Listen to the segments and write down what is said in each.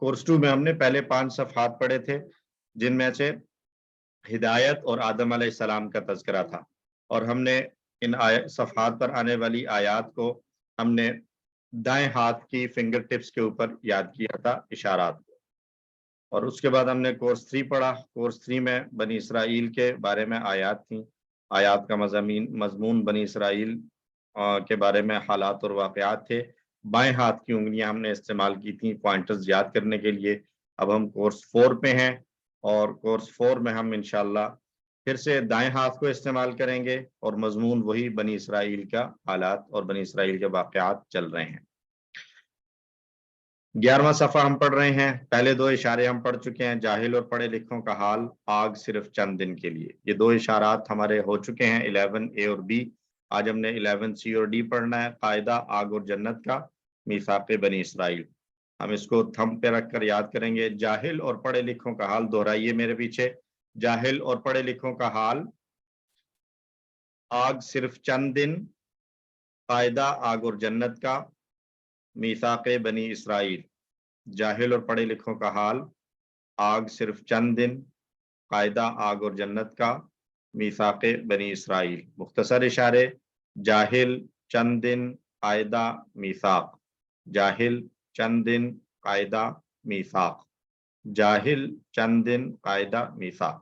Course 2 میں ہم نے پہلے 5 صفحات پڑھے تھے، جن میں سے ہدایت اور آدم علیہ السلام کا تذکرہ تھا، اور ہم نے ان صفحات پر آنے والی آیات کو ہم نے دائیں ہاتھ کی فنگر ٹپس کے اوپر یاد کیا تھا، اشارات کو۔ اور اس کے بعد ہم نے کورس 3 پڑھا۔ کورس 3 میں بنی اسرائیل کے بارے میں آیات تھیں، آیات کا مضمون بنی اسرائیل کے بارے میں حالات اور واقعات تھے۔ بائیں ہاتھ کی انگلیاں ہم نے استعمال کی تھیں پوائنٹرز یاد کرنے کے لیے۔ اب ہم کورس 4 پہ ہیں، اور کورس 4 میں ہم انشاءاللہ پھر سے دائیں ہاتھ کو استعمال کریں گے، اور مضمون وہی بنی اسرائیل کا حالات اور بنی اسرائیل کے واقعات چل رہے ہیں۔ 11واں صفحہ ہم پڑھ رہے ہیں۔ پہلے 2 اشارے ہم پڑھ چکے ہیں، جاہل اور پڑھے لکھوں کا حال، آگ صرف چند دن کے لیے۔ یہ 2 اشارات ہمارے ہو چکے ہیں، 11A اور B۔ آج ہم نے 11C اور D پڑھنا ہے، قاعدہ آگ اور جنت کا، میثاق بنی اسرائیل۔ ہم اس کو تھم پہ رکھ کر یاد کریں گے۔ جاہل اور پڑھے لکھوں کا حال، دہرائیے میرے پیچھے، جاہل اور پڑھے لکھوں کا حال، آگ صرف چند دن، قاعدہ آگ اور جنت کا، میثاق بنی اسرائیل۔ جاہل اور پڑھے لکھوں کا حال، آگ صرف چند دن، قاعدہ آگ اور جنت کا، میثاق بنی اسرائیل۔ مختصر اشارے، جاہل، چند دن، قاعدہ، میثاق۔ جاہل، چند دن، قاعدہ، میثاق۔ جاہل، چند دن، قاعدہ، میثاق۔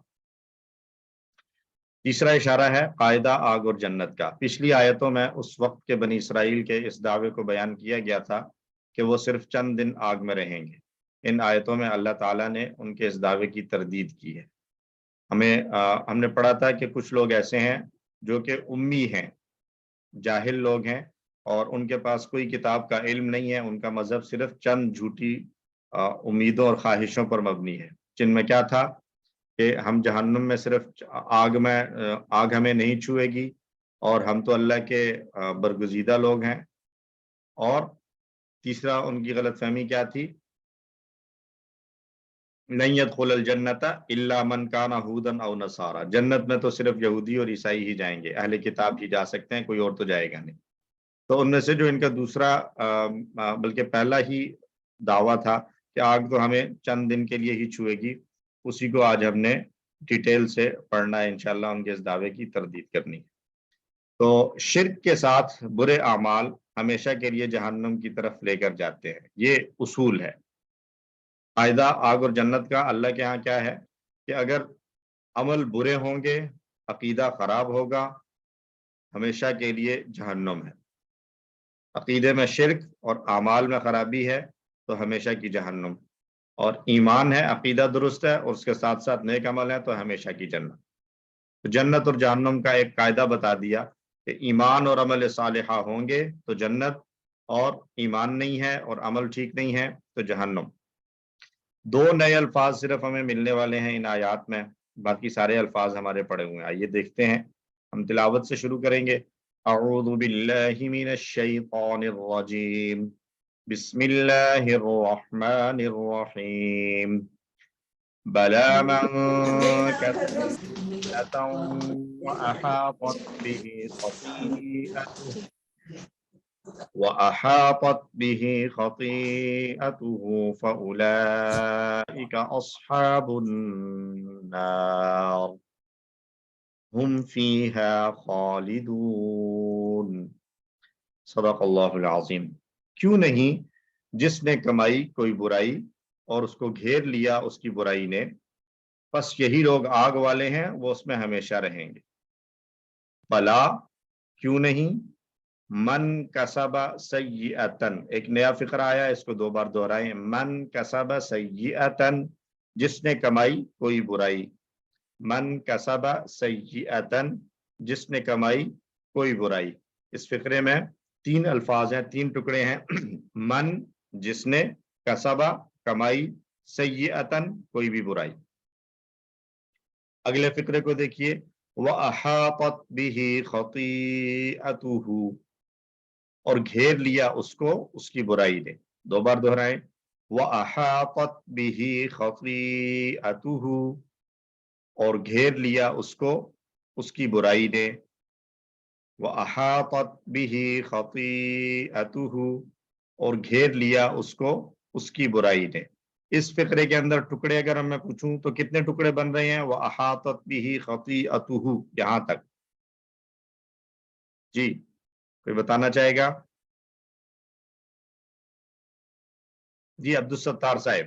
تیسرا اشارہ ہے قاعدہ آگ اور جنت کا۔ پچھلی آیتوں میں اس وقت کے بنی اسرائیل کے اس دعوے کو بیان کیا گیا تھا کہ وہ صرف چند دن آگ میں رہیں گے۔ ان آیتوں میں اللہ تعالیٰ نے ان کے اس دعوے کی تردید کی ہے۔ ہم نے پڑھا تھا کہ کچھ لوگ ایسے ہیں جو کہ امی ہیں، جاہل لوگ ہیں، اور ان کے پاس کوئی کتاب کا علم نہیں ہے، ان کا مذہب صرف چند جھوٹی امیدوں اور خواہشوں پر مبنی ہے، جن میں کیا تھا کہ ہم جہنم میں صرف آگ ہمیں نہیں چھوئے گی، اور ہم تو اللہ کے برگزیدہ لوگ ہیں۔ اور تیسرا ان کی غلط فہمی کیا تھی؟ نہیں يدخل الجنت الا من کان ہودا او نصارا، جنت میں تو صرف یہودی اور عیسائی ہی جائیں گے، اہل کتاب ہی جا سکتے ہیں، کوئی اور تو جائے گا نہیں۔ تو ان میں سے جو ان کا دوسرا بلکہ پہلا ہی دعویٰ تھا کہ آگ تو ہمیں چند دن کے لیے ہی چھوئے گی، اسی کو آج ہم نے ڈیٹیل سے پڑھنا ہے انشاءاللہ، ان کے اس دعوے کی تردید کرنی ہے۔ تو شرک کے ساتھ برے اعمال ہمیشہ کے لیے جہنم کی طرف لے کر جاتے ہیں، یہ اصول ہے۔ قاعدہ آگ اور جنت کا اللہ کے ہاں کیا ہے کہ اگر عمل برے ہوں گے، عقیدہ خراب ہوگا، ہمیشہ کے لیے جہنم ہے۔ عقیدے میں شرک اور اعمال میں خرابی ہے تو ہمیشہ کی جہنم، اور ایمان ہے، عقیدہ درست ہے، اور اس کے ساتھ ساتھ نیک عمل ہے تو ہمیشہ کی جنت۔ تو جنت اور جہنم کا ایک قاعدہ بتا دیا کہ ایمان اور عمل صالحہ ہوں گے تو جنت، اور ایمان نہیں ہے اور عمل ٹھیک نہیں ہے تو جہنم۔ 2 نئے الفاظ صرف ہمیں ملنے والے ہیں ان آیات میں، باقی سارے الفاظ ہمارے پڑھے ہوئے ہیں۔ آئیے دیکھتے ہیں، ہم تلاوت سے شروع کریں گے۔ اعوذ باللہ من الشیطان الرجیم، بسم اللہ الرحمن الرحیم، بلا من كسب سيئة وأحاطت به خطيئته فأولئك أصحاب النار هم فيها خالدون۔ صدق اللہ العظیم۔ کیوں نہیں جس نے کمائی کوئی برائی اور اس کو گھیر لیا اس کی برائی نے، پس یہی لوگ آگ والے ہیں، وہ اس میں ہمیشہ رہیں گے۔ بلا، کیوں نہیں، من کسب سیئتن، ایک نیا فقرہ آیا، اس کو 2 بار دہرائیں، من کسب سیئتن، جس نے کمائی کوئی برائی، من کسب سیئتن، جس نے کمائی کوئی برائی۔ اس فقرے میں 3 الفاظ ہیں، 3 ٹکڑے ہیں، من جس نے، کسبہ کمائی، سیئتن کوئی بھی برائی۔ اگلے فقرے کو دیکھیے، وَأَحَاطَتْ بِهِ خَطِيئَتُهُ، اور گھیر لیا اس کو اس کی برائی نے۔ 2 بار دہرائیں، وَأَحَاطَتْ بِهِ خَطِيئَتُهُ، اور گھیر لیا اس کو اس کی برائی نے۔ وَأَحَاطَتْ بِهِ خَطِيئَتُهُ، اور گھیر لیا اس کو اس کی برائی نے۔ اس فقرے کے اندر ٹکڑے اگر میں پوچھوں تو کتنے ٹکڑے بن رہے ہیں؟ وہ احاطت بھی خطیئتہ، یہاں تک. جی کوئی بتانا چاہے گا؟ جی عبدالستار صاحب.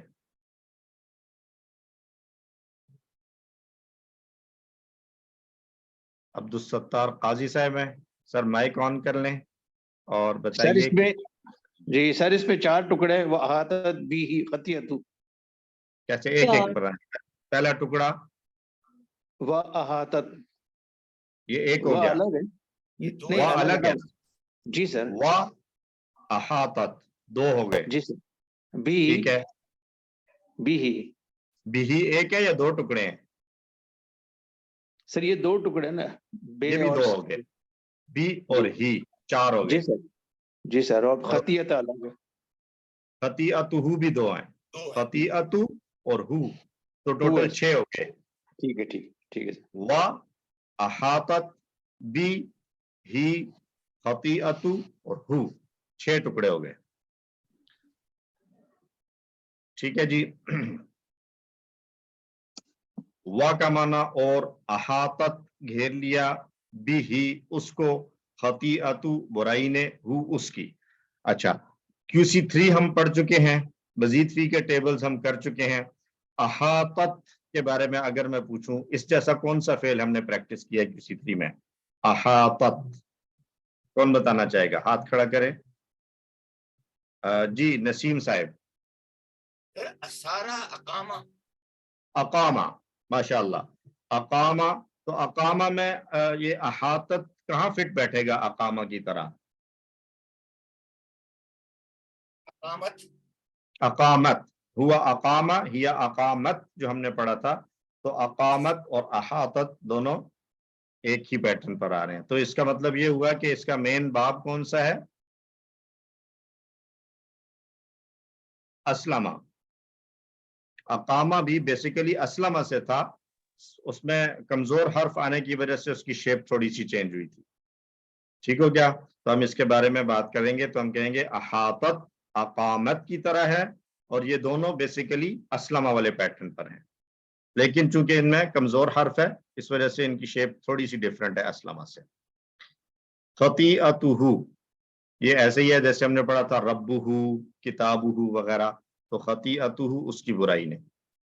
عبدالستار قاضی صاحب ہیں سر، مائک آن کر لیں اور سر بتائیے. اس میں جی سر اس میں 4 ٹکڑے، وہ احاطت بھی خطیئتہ. کیسے ایک ایک پر؟ پہلا ٹکڑا وہ احاطت، یہ ایک ہو وہ گیا، الگ ہے. نہیں وہ الگ ہے. جی سر. وہ احاطت 2 ہو گئے. جی سر. بھی ٹھیک ہے. بھی بھی ایک ہے یا 2 ٹکڑے ہیں؟ سر یہ 2 ٹکڑے نا، بے یہ بھی اور 2 ہو گئے. بی اور ہی 4 ہو جی گئے. سر. جی سر. اور اور خطیئت الگ ہے. خطیئتہ بھی 2 ہیں، خطیئتہ اور ہو، تو ٹوٹل 6 ہو گئے. ٹھیک ہے ٹھیک ہے سر. و احاطت بی ہی خطیئتہ اور ہو، 6 ٹکڑے ہو گئے. ٹھیک ہے جی. وا کا معنی اور احاطت گھیر لیا، بھی ہی اس کو، خطیئتہ برائی نے، ہو اس کی. اچھا QC3 ہم پڑھ چکے ہیں، مزید فی کے ٹیبلز ہم کر چکے ہیں. احاطت کے بارے میں اگر میں پوچھوں اس جیسا کون سا فعل ہم نے پریکٹس کیا QC3 میں؟ احاطت کون بتانا چاہے گا؟ ہاتھ کھڑا کرے. جی نسیم صاحب. اسارا اقامہ. اقامہ، ماشاء اللہ. اقامہ، تو اقامہ میں یہ احاطت کہاں فٹ بیٹھے گا اقامہ کی طرح؟ اقامت. اقامت، ہوا اقامہ ہی اقامت جو ہم نے پڑھا تھا، تو اقامت اور احاطت دونوں ایک ہی پیٹرن پر آ رہے ہیں. تو اس کا مطلب یہ ہوا کہ اس کا مین باب کون سا ہے؟ اسلمہ. اقامہ بھی بیسیکلی اسلمہ سے تھا، اس میں کمزور حرف آنے کی وجہ سے اس کی شیپ تھوڑی سی چینج ہوئی تھی. ٹھیک ہو گیا؟ تو ہم اس کے بارے میں بات کریں گے، تو ہم کہیں گے احاطت اقامت کی طرح ہے، اور یہ دونوں بیسیکلی اسلمہ والے پیٹرن پر ہیں، لیکن چونکہ ان میں کمزور حرف ہے اس وجہ سے ان کی شیپ تھوڑی سی ڈیفرنٹ ہے اسلمہ سے. خطیئتہ، یہ ایسے ہی ہے جیسے ہم نے پڑھا تھا ربہ، کتابہ وغیرہ، تو خطیئتہ اس کی برائی نے.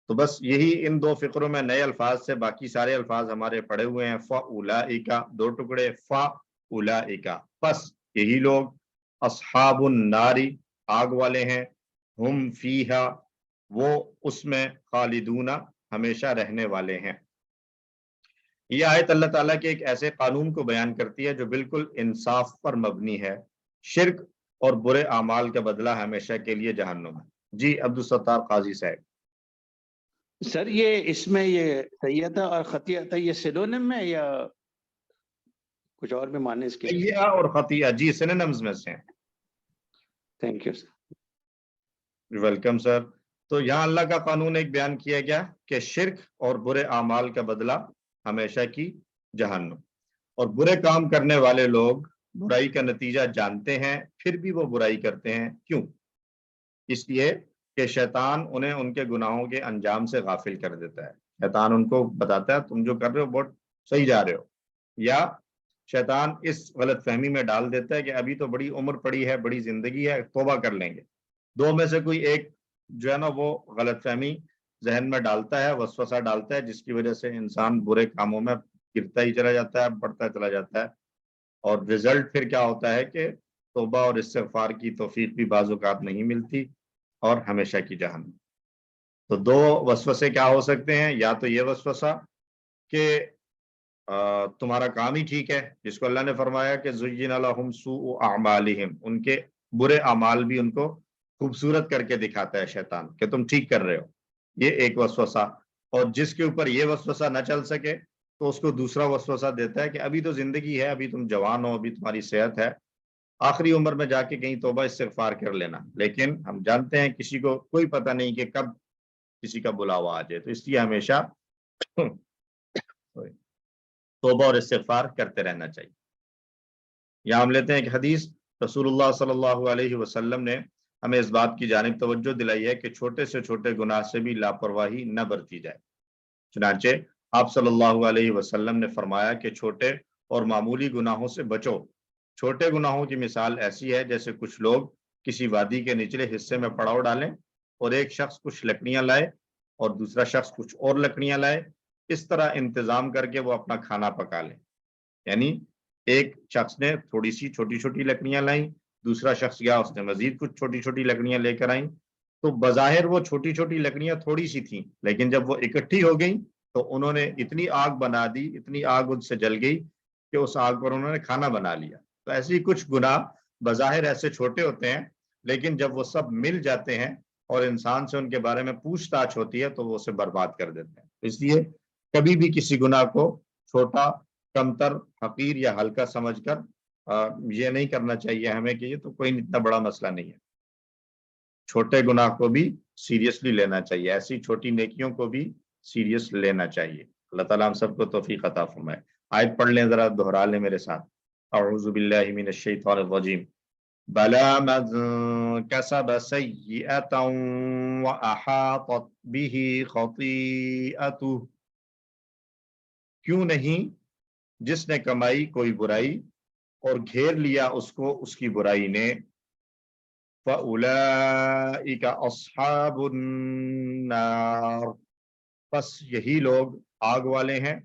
تو بس یہی ان 2 فقروں میں نئے الفاظ سے، باقی سارے الفاظ ہمارے پڑے ہوئے ہیں. فاولئک 2 ٹکڑے، فاولئک پس یہی لوگ، اصحاب النار آگ والے ہیں، ہم فیہا وہ اس میں، خالدون ہمیشہ رہنے والے ہیں. یہ آیت اللہ تعالیٰ کے ایک ایسے قانون کو بیان کرتی ہے جو بالکل انصاف پر مبنی ہے. شرک اور برے اعمال کا بدلہ ہمیشہ کے لیے جہنم ہے. جی عبدالستار قاضی صاحب. سر یہ اس میں یہ سیئتہ اور خطیئتہ یہ سینونیم میں یا کچھ اور بھی معنی اس کے؟ سیئہ اور خطیئہ جی سینونیمز میں سے ہیں. Thank you sir. Welcome sir. تو یہاں اللہ کا قانون ایک بیان کیا گیا کہ شرک اور برے اعمال کا بدلہ ہمیشہ کی جہنم، اور برے کام کرنے والے لوگ برائی کا نتیجہ جانتے ہیں پھر بھی وہ برائی کرتے ہیں. کیوں؟ اس لیے کہ شیطان انہیں ان کے گناہوں کے انجام سے غافل کر دیتا ہے. شیطان ان کو بتاتا ہے تم جو کر رہے ہو بہت صحیح جا رہے ہو، یا شیطان اس غلط فہمی میں ڈال دیتا ہے کہ ابھی تو بڑی عمر پڑی ہے، بڑی زندگی ہے، توبہ کر لیں گے. 2 میں سے کوئی ایک جو ہے نا وہ غلط فہمی ذہن میں ڈالتا ہے، وسوسہ ڈالتا ہے، جس کی وجہ سے انسان برے کاموں میں گرتا ہی چلا جاتا ہے، بڑھتا چلا جاتا ہے، اور رزلٹ پھر کیا ہوتا ہے کہ توبہ اور استغفار کی توفیق بھی بعض اوقات نہیں ملتی، اور ہمیشہ کی جہنم. تو 2 وسوسے کیا ہو سکتے ہیں؟ یا تو یہ وسوسہ کہ تمہارا کام ہی ٹھیک ہے، جس کو اللہ نے فرمایا کہ زین لہم سوء اعمالہم، ان کے برے اعمال بھی ان کو خوبصورت کر کے دکھاتا ہے شیطان کہ تم ٹھیک کر رہے ہو. یہ ایک وسوسہ. اور جس کے اوپر یہ وسوسہ نہ چل سکے تو اس کو دوسرا وسوسہ دیتا ہے کہ ابھی تو زندگی ہے، ابھی تم جوان ہو، ابھی تمہاری صحت ہے، آخری عمر میں جا کے کہیں توبہ استغفار کر لینا. لیکن ہم جانتے ہیں کسی کو کوئی پتہ نہیں کہ کب کسی کا بلاوا آ جائے، تو اس لیے ہمیشہ توبہ اور استغفار کرتے رہنا چاہیے. یہاں ہم لیتے ہیں کہ حدیث رسول اللہ صلی اللہ علیہ وسلم نے ہمیں اس بات کی جانب توجہ دلائی ہے کہ چھوٹے سے چھوٹے گناہ سے بھی لاپرواہی نہ برتی جائے۔ چنانچہ آپ صلی اللہ علیہ وسلم نے فرمایا کہ چھوٹے اور معمولی گناہوں سے بچو۔ چھوٹے گناہوں کی مثال ایسی ہے جیسے کچھ لوگ کسی وادی کے نچلے حصے میں پڑاؤ ڈالیں اور ایک شخص کچھ لکڑیاں لائے اور دوسرا شخص کچھ اور لکڑیاں لائے، اس طرح انتظام کر کے وہ اپنا کھانا پکا لیں۔ یعنی ایک شخص نے تھوڑی سی چھوٹی چھوٹی لکڑیاں لائیں، دوسرا شخص گیا اس نے مزید کچھ چھوٹی چھوٹی لکڑیاں لے کر آئیں، تو بظاہر وہ چھوٹی چھوٹی لکڑیاں تھوڑی سی تھیں، لیکن جب وہ اکٹھی ہو گئیں تو انہوں نے اتنی آگ بنا دی، اتنی آگ ان سے جل گئی کہ اس آگ پر انہوں نے کھانا بنا لیا۔ تو ایسے ہی کچھ گناہ بظاہر ایسے چھوٹے ہوتے ہیں، لیکن جب وہ سب مل جاتے ہیں اور انسان سے ان کے بارے میں پوچھ تاچھ ہوتی ہے تو وہ اسے برباد کر دیتے ہیں۔ اس لیے کبھی بھی کسی گناہ کو چھوٹا، کمتر، حقیر یا ہلکا سمجھ کر یہ نہیں کرنا چاہیے ہمیں کہ یہ تو کوئی اتنا بڑا مسئلہ نہیں ہے۔ چھوٹے گناہ کو بھی سیریسلی لینا چاہیے، ایسی چھوٹی نیکیوں کو بھی سیریس لینا چاہیے۔ اللہ تعالیٰ ہم سب کو توفیق عطا فرمائے۔ آیت پڑھ لیں، ذرا دہرا لیں میرے ساتھ۔ اعوذ باللہ من الشیطان الرجیم بلا من کسب سیئۃ واحاطت بہ خطیئتہ، کیوں نہیں جس نے کمائی کوئی برائی اور گھیر لیا اس کو اس کی برائی نے، فَأُولَئِكَ أَصْحَابُ النَّارِ، پس یہی لوگ آگ والے ہیں،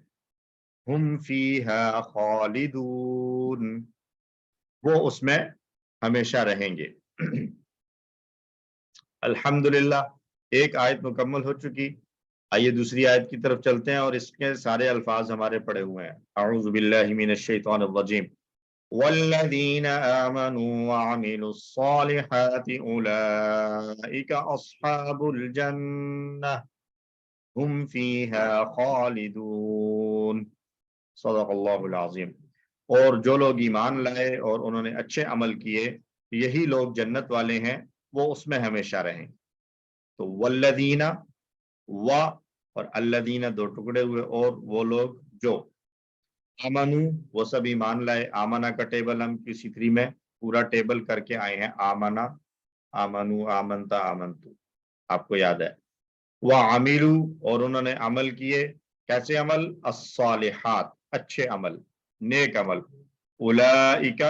ہم فیہا خالدون، وہ اس میں ہمیشہ رہیں گے۔ الحمدللہ ایک آیت مکمل ہو چکی، آئیے دوسری آیت کی طرف چلتے ہیں اور اس کے سارے الفاظ ہمارے پڑے ہوئے ہیں۔ اعوذ باللہ من الشیطان الرجیم والذین آمنوا وعملوا الصالحات اولئک اصحاب الجنہ ہم فیہا خالدون، صدق اللہ العظیم۔ اور جو لوگ ایمان لائے اور انہوں نے اچھے عمل کیے، یہی لوگ جنت والے ہیں، وہ اس میں ہمیشہ رہیں۔ تو والذین و اور الذین دو ٹکڑے ہوئے، اور وہ لوگ جو آمنو وہ سب ایمان لائے۔ آمنا کا ٹیبل ہم کسی 3 میں پورا ٹیبل کر کے آئے ہیں، آمنا، آمنو، آمنتا، آمنتو، آپ کو یاد ہے۔ وعملو اور انہوں نے عمل کیے، کیسے عمل؟ الصالحات، اچھے عمل، نیک عمل۔ اولئک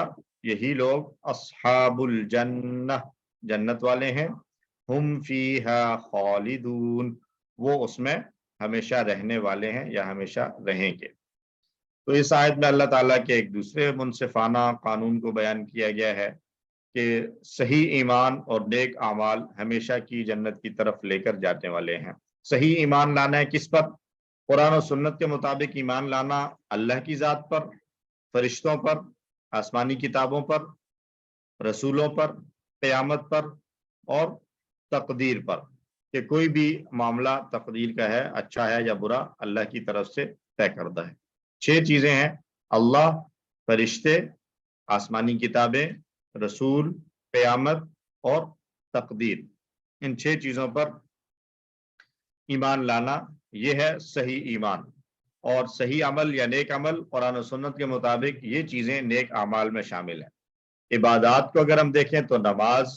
یہی لوگ، اصحاب الجنہ جنت والے ہیں، ہم فیہا خالدون وہ اس میں ہمیشہ رہنے والے ہیں یا ہمیشہ رہیں گے۔ تو اس آیت میں اللہ تعالیٰ کے ایک دوسرے منصفانہ قانون کو بیان کیا گیا ہے کہ صحیح ایمان اور نیک اعمال ہمیشہ کی جنت کی طرف لے کر جانے والے ہیں۔ صحیح ایمان لانا ہے کس پر؟ قرآن و سنت کے مطابق ایمان لانا اللہ کی ذات پر، فرشتوں پر، آسمانی کتابوں پر، رسولوں پر، قیامت پر اور تقدیر پر، کہ کوئی بھی معاملہ تقدیر کا ہے، اچھا ہے یا برا، اللہ کی طرف سے طے کردہ ہے۔ 6 چیزیں ہیں: اللہ، فرشتے، آسمانی کتابیں، رسول، قیامت اور تقدیر۔ ان 6 چیزوں پر ایمان لانا، یہ ہے صحیح ایمان۔ اور صحیح عمل یا نیک عمل قرآن و سنت کے مطابق یہ چیزیں نیک اعمال میں شامل ہیں۔ عبادات کو اگر ہم دیکھیں تو نماز،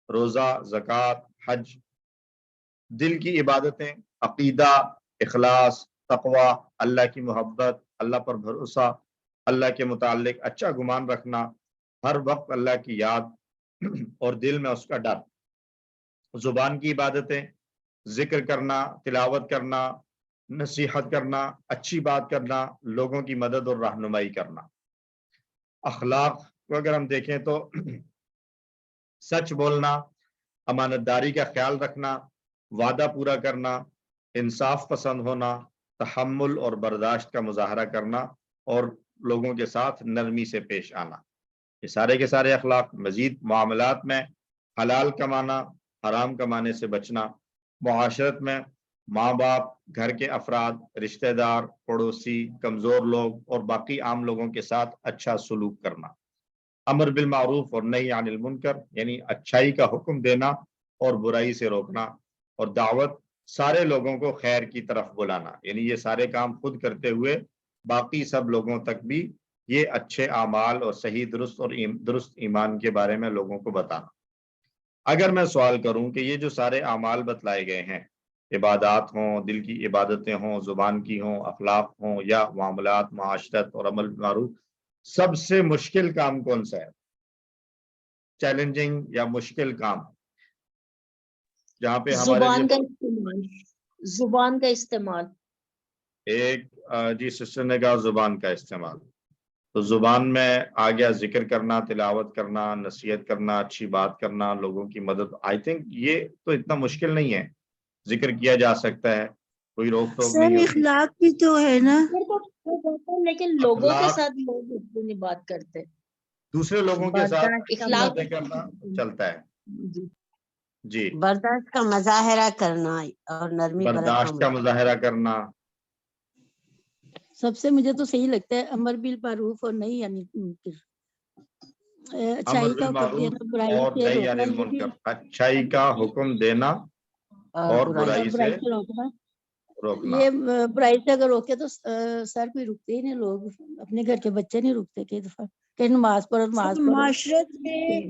روزہ، زکوٰۃ، حج، دل کی عبادتیں، عقیدہ، اخلاص، تقوی، اللہ کی محبت، اللہ پر بھروسہ، اللہ کے متعلق اچھا گمان رکھنا، ہر وقت اللہ کی یاد اور دل میں اس کا ڈر، زبان کی عبادتیں، ذکر کرنا، تلاوت کرنا، نصیحت کرنا، اچھی بات کرنا، لوگوں کی مدد اور رہنمائی کرنا۔ اخلاق کو اگر ہم دیکھیں تو سچ بولنا، امانت داری کا خیال رکھنا، وعدہ پورا کرنا، انصاف پسند ہونا، تحمل اور برداشت کا مظاہرہ کرنا اور لوگوں کے ساتھ نرمی سے پیش آنا، یہ سارے کے سارے اخلاق۔ مزید معاملات میں حلال کمانا، حرام کمانے سے بچنا، معاشرت میں ماں باپ، گھر کے افراد، رشتہ دار، پڑوسی، کمزور لوگ اور باقی عام لوگوں کے ساتھ اچھا سلوک کرنا، امر بالمعروف اور نہی عن المنکر یعنی اچھائی کا حکم دینا اور برائی سے روکنا، اور دعوت، سارے لوگوں کو خیر کی طرف بلانا، یعنی یہ سارے کام خود کرتے ہوئے باقی سب لوگوں تک بھی یہ اچھے اعمال اور صحیح درست اور درست ایمان کے بارے میں لوگوں کو بتانا۔ اگر میں سوال کروں کہ یہ جو سارے اعمال بتلائے گئے ہیں، عبادات ہوں، دل کی عبادتیں ہوں، زبان کی ہوں، اخلاق ہوں، یا معاملات، معاشرت اور عمل معروف، سب سے مشکل کام کون سا ہے؟ چیلنجنگ یا مشکل کام جہاں پہ ہمارے زبان کا لیے استعمال، زبان کا استعمال. ایک جی سسٹر نے کہا زبان کا استعمال، تو زبان میں آ گیا ذکر کرنا، تلاوت کرنا، نصیحت کرنا، اچھی بات کرنا، لوگوں کی مدد. آئی تھنک یہ تو اتنا مشکل نہیں ہے، ذکر کیا جا سکتا ہے، کوئی روک ٹوک سر نہیں ہوتی. اخلاق بھی تو ہے نا. لیکن لوگوں کے اخلاق- ساتھ لوگ اپنی بات کرتے. دوسرے لوگوں کے ساتھ برداشت کا اخلاق باتیں کرنا چلتا ہے. جی برداشت کا مظاہرہ کرنا اور نرمی برداشت کا مظاہرہ کرنا. سب سے مجھے تو صحیح لگتا ہے امر بالمعروف اور نہیں یعنی منکر، اچھائی امر کا حکم بالمعروف دینا، برائی اور سے نہی عن روکنا، یہ بھی المنکر، اچھائی کا حکم دینا اور برائی سے برائی سے روکنا. روکنا. یہ برائی سے اگر روکے تو سر کوئی رکتے ہی نہیں، لوگ اپنے گھر کے بچے نہیں رکتے کئی دفعہ کہ نماز پڑھو نماز سر پڑھو. معاشرت میں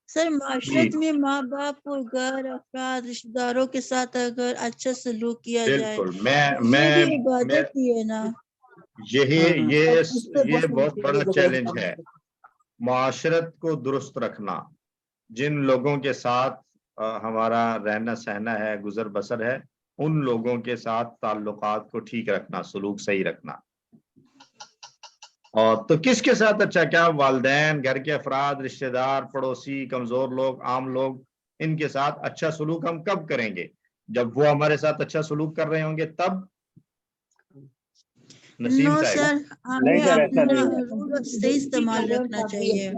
سر معاشرت میں ماں باپ کو گھر افراد رشتہ داروں کے ساتھ اگر اچھا سلوک کیا جائے بالکل یہ بھی عبادت ہی ہے نا. یہ بہت بڑا چیلنج ہے، معاشرت کو درست رکھنا. جن لوگوں کے ساتھ ہمارا رہنا سہنا ہے، گزر بسر ہے، ان لوگوں کے ساتھ تعلقات کو ٹھیک رکھنا، سلوک صحیح رکھنا. اور تو کس کے ساتھ اچھا؟ کیا والدین، گھر کے افراد، رشتہ دار، پڑوسی، کمزور لوگ، عام لوگ، ان کے ساتھ اچھا سلوک ہم کب کریں گے؟ جب وہ ہمارے ساتھ اچھا سلوک کر رہے ہوں گے تب. نسیم نو صاحب، سر ہمیں نہیں سر، ایسا اپنا نہیں ہے. رول صحیح استعمال رکھنا چاہیے.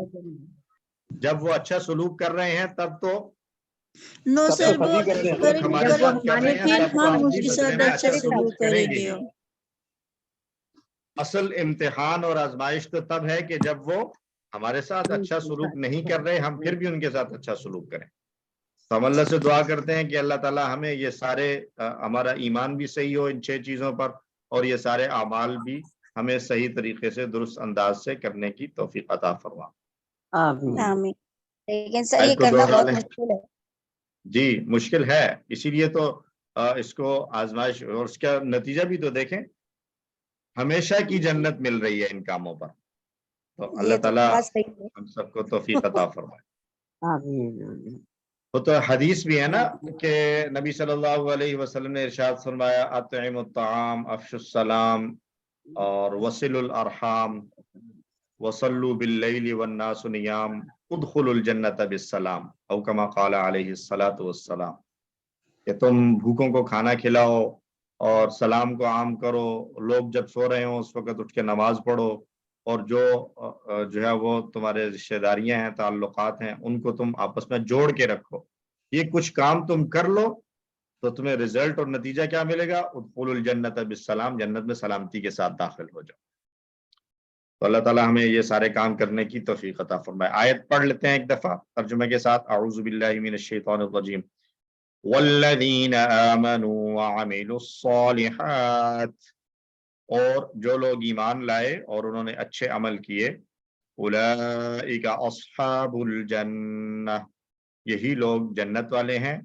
جب وہ اچھا سلوک کر رہے ہیں تب تو نو تب سر تو وہ سبھی کرتے ہیں. سلوک ہمارے کریں ساتھ کر رہے ہیں لیکن تب تو ہم ہم اس بھی کے بدلے ساتھ میں اچھا اچھا سلوک کریں کریں گے. گے. اصل امتحان اور آزمائش تو تب ہے کہ جب وہ ہمارے ساتھ اچھا سلوک نہیں کر رہے، ہم پھر بھی ان کے ساتھ اچھا سلوک کریں. تو ہم اللہ سے دعا کرتے ہیں کہ اللہ تعالیٰ ہمیں یہ سارے ہمارا ایمان بھی صحیح ہو ان 6 چیزوں پر، اور یہ سارے اعمال بھی ہمیں صحیح طریقے سے درست انداز سے کرنے کی توفیق عطا فرما. آمین. لیکن سر آیت یہ کو کرنا دوہرا بہت لیں. مشکل ہے. جی مشکل ہے، اسی لیے تو اس کو آزمائش، اور اس کا نتیجہ بھی تو دیکھیں، ہمیشہ کی جنت مل رہی ہے ان کاموں پر. تو اللہ یہ تو تعالیٰ بات صحیح ہے. ہم سب کو توفیق عطا فرمائے. آمین. وہ تو حدیث بھی ہے نا کہ نبی صلی اللہ علیہ وسلم نے ارشاد فرمایا اطعم الطعام، افشوا السلام، اور وصل الارحام، وصلوا باللیل والناس نیام، ادخلوا الجنت بالسلام، او کما قال علیہ الصلاۃ والسلام. کہ تم بھوکوں کو کھانا کھلاؤ اور سلام کو عام کرو، لوگ جب سو رہے ہوں اس وقت اٹھ کے نماز پڑھو، اور جو ہے وہ تمہارے رشتہ داریاں ہیں، تعلقات ہیں، ان کو تم آپس میں جوڑ کے رکھو. یہ کچھ کام تم کر لو تو تمہیں رزلٹ اور نتیجہ کیا ملے گا؟ ادخلوا الجنت بالسلام، جنت میں سلامتی کے ساتھ داخل ہو جاؤ. تو اللہ تعالیٰ ہمیں یہ سارے کام کرنے کی توفیق عطا فرمائے. آیت پڑھ لیتے ہیں ایک دفعہ ترجمے کے ساتھ. اعوذ باللہ من الشیطان الرجیم. والذین آمنوا وعملوا الصالحات، اور جو لوگ ایمان لائے اور انہوں نے اچھے عمل کیے، اولئک اصحاب الجنہ، یہی لوگ جنت والے ہیں،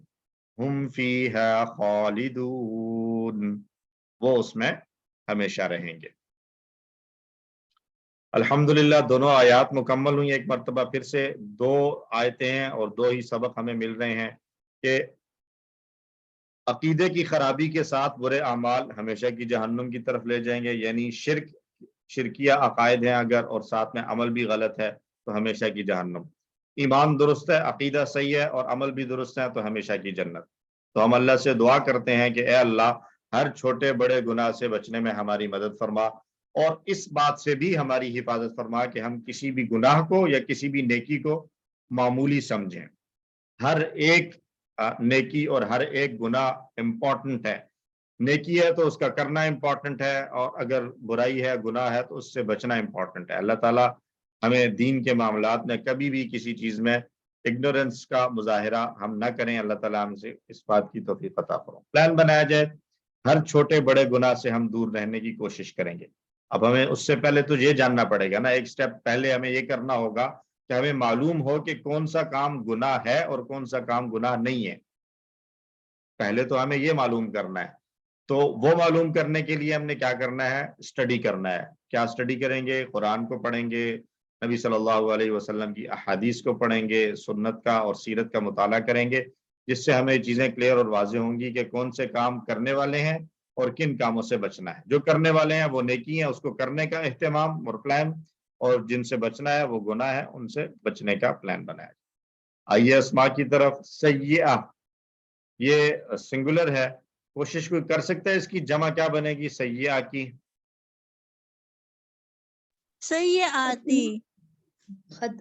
ہم فیہا خالدون، وہ اس میں ہمیشہ رہیں گے. الحمدللہ دونوں آیات مکمل ہوئی. ایک مرتبہ پھر سے 2 آیتیں ہیں اور 2 ہی سبق ہمیں مل رہے ہیں کہ عقیدے کی خرابی کے ساتھ برے اعمال ہمیشہ کی جہنم کی طرف لے جائیں گے. یعنی شرکیہ عقائد ہیں اگر، اور ساتھ میں عمل بھی غلط ہے تو ہمیشہ کی جہنم. ایمان درست ہے، عقیدہ صحیح ہے اور عمل بھی درست ہے تو ہمیشہ کی جنت. تو ہم اللہ سے دعا کرتے ہیں کہ اے اللہ ہر چھوٹے بڑے گناہ سے بچنے میں ہماری مدد فرما، اور اس بات سے بھی ہماری حفاظت فرما کہ ہم کسی بھی گناہ کو یا کسی بھی نیکی کو معمولی سمجھیں. ہر ایک نیکی اور ہر ایک گناہ امپورٹنٹ ہے. نیکی ہے تو اس کا کرنا امپورٹنٹ ہے، اور اگر برائی ہے، گناہ ہے، تو اس سے بچنا امپورٹنٹ ہے. اللہ تعالیٰ ہمیں دین کے معاملات میں کبھی بھی کسی چیز میں اگنورنس کا مظاہرہ ہم نہ کریں. اللہ تعالیٰ ہم سے اس بات کی توفیق عطا فرمائے. پلان بنایا جائے، ہر چھوٹے بڑے گناہ سے ہم دور رہنے کی کوشش کریں گے. اب ہمیں اس سے پہلے تو یہ جاننا پڑے گا نا، ایک سٹیپ پہلے ہمیں یہ کرنا ہوگا کہ ہمیں معلوم ہو کہ کون سا کام گناہ ہے اور کون سا کام گناہ نہیں ہے. پہلے تو ہمیں یہ معلوم کرنا ہے. تو وہ معلوم کرنے کے لیے ہم نے کیا کرنا ہے؟ اسٹڈی کرنا ہے. کیا اسٹڈی کریں گے؟ قرآن کو پڑھیں گے، نبی صلی اللہ علیہ وسلم کی احادیث کو پڑھیں گے، سنت کا اور سیرت کا مطالعہ کریں گے، جس سے ہمیں چیزیں کلیئر اور واضح ہوں گی کہ کون سے کام کرنے والے ہیں اور کن کاموں سے بچنا ہے. جو کرنے والے ہیں وہ نیکی ہیں، اس کو کرنے کا اہتمام اور پلان، اور جن سے بچنا ہے وہ گناہ ہے، ان سے بچنے کا پلان بنایا. آئیے اسماء کی طرف. سیئہ یہ سنگولر ہے، کوشش کوئی کر سکتا ہے اس کی جمع کیا بنے گی سیئہ کی؟ سیئاتی. خط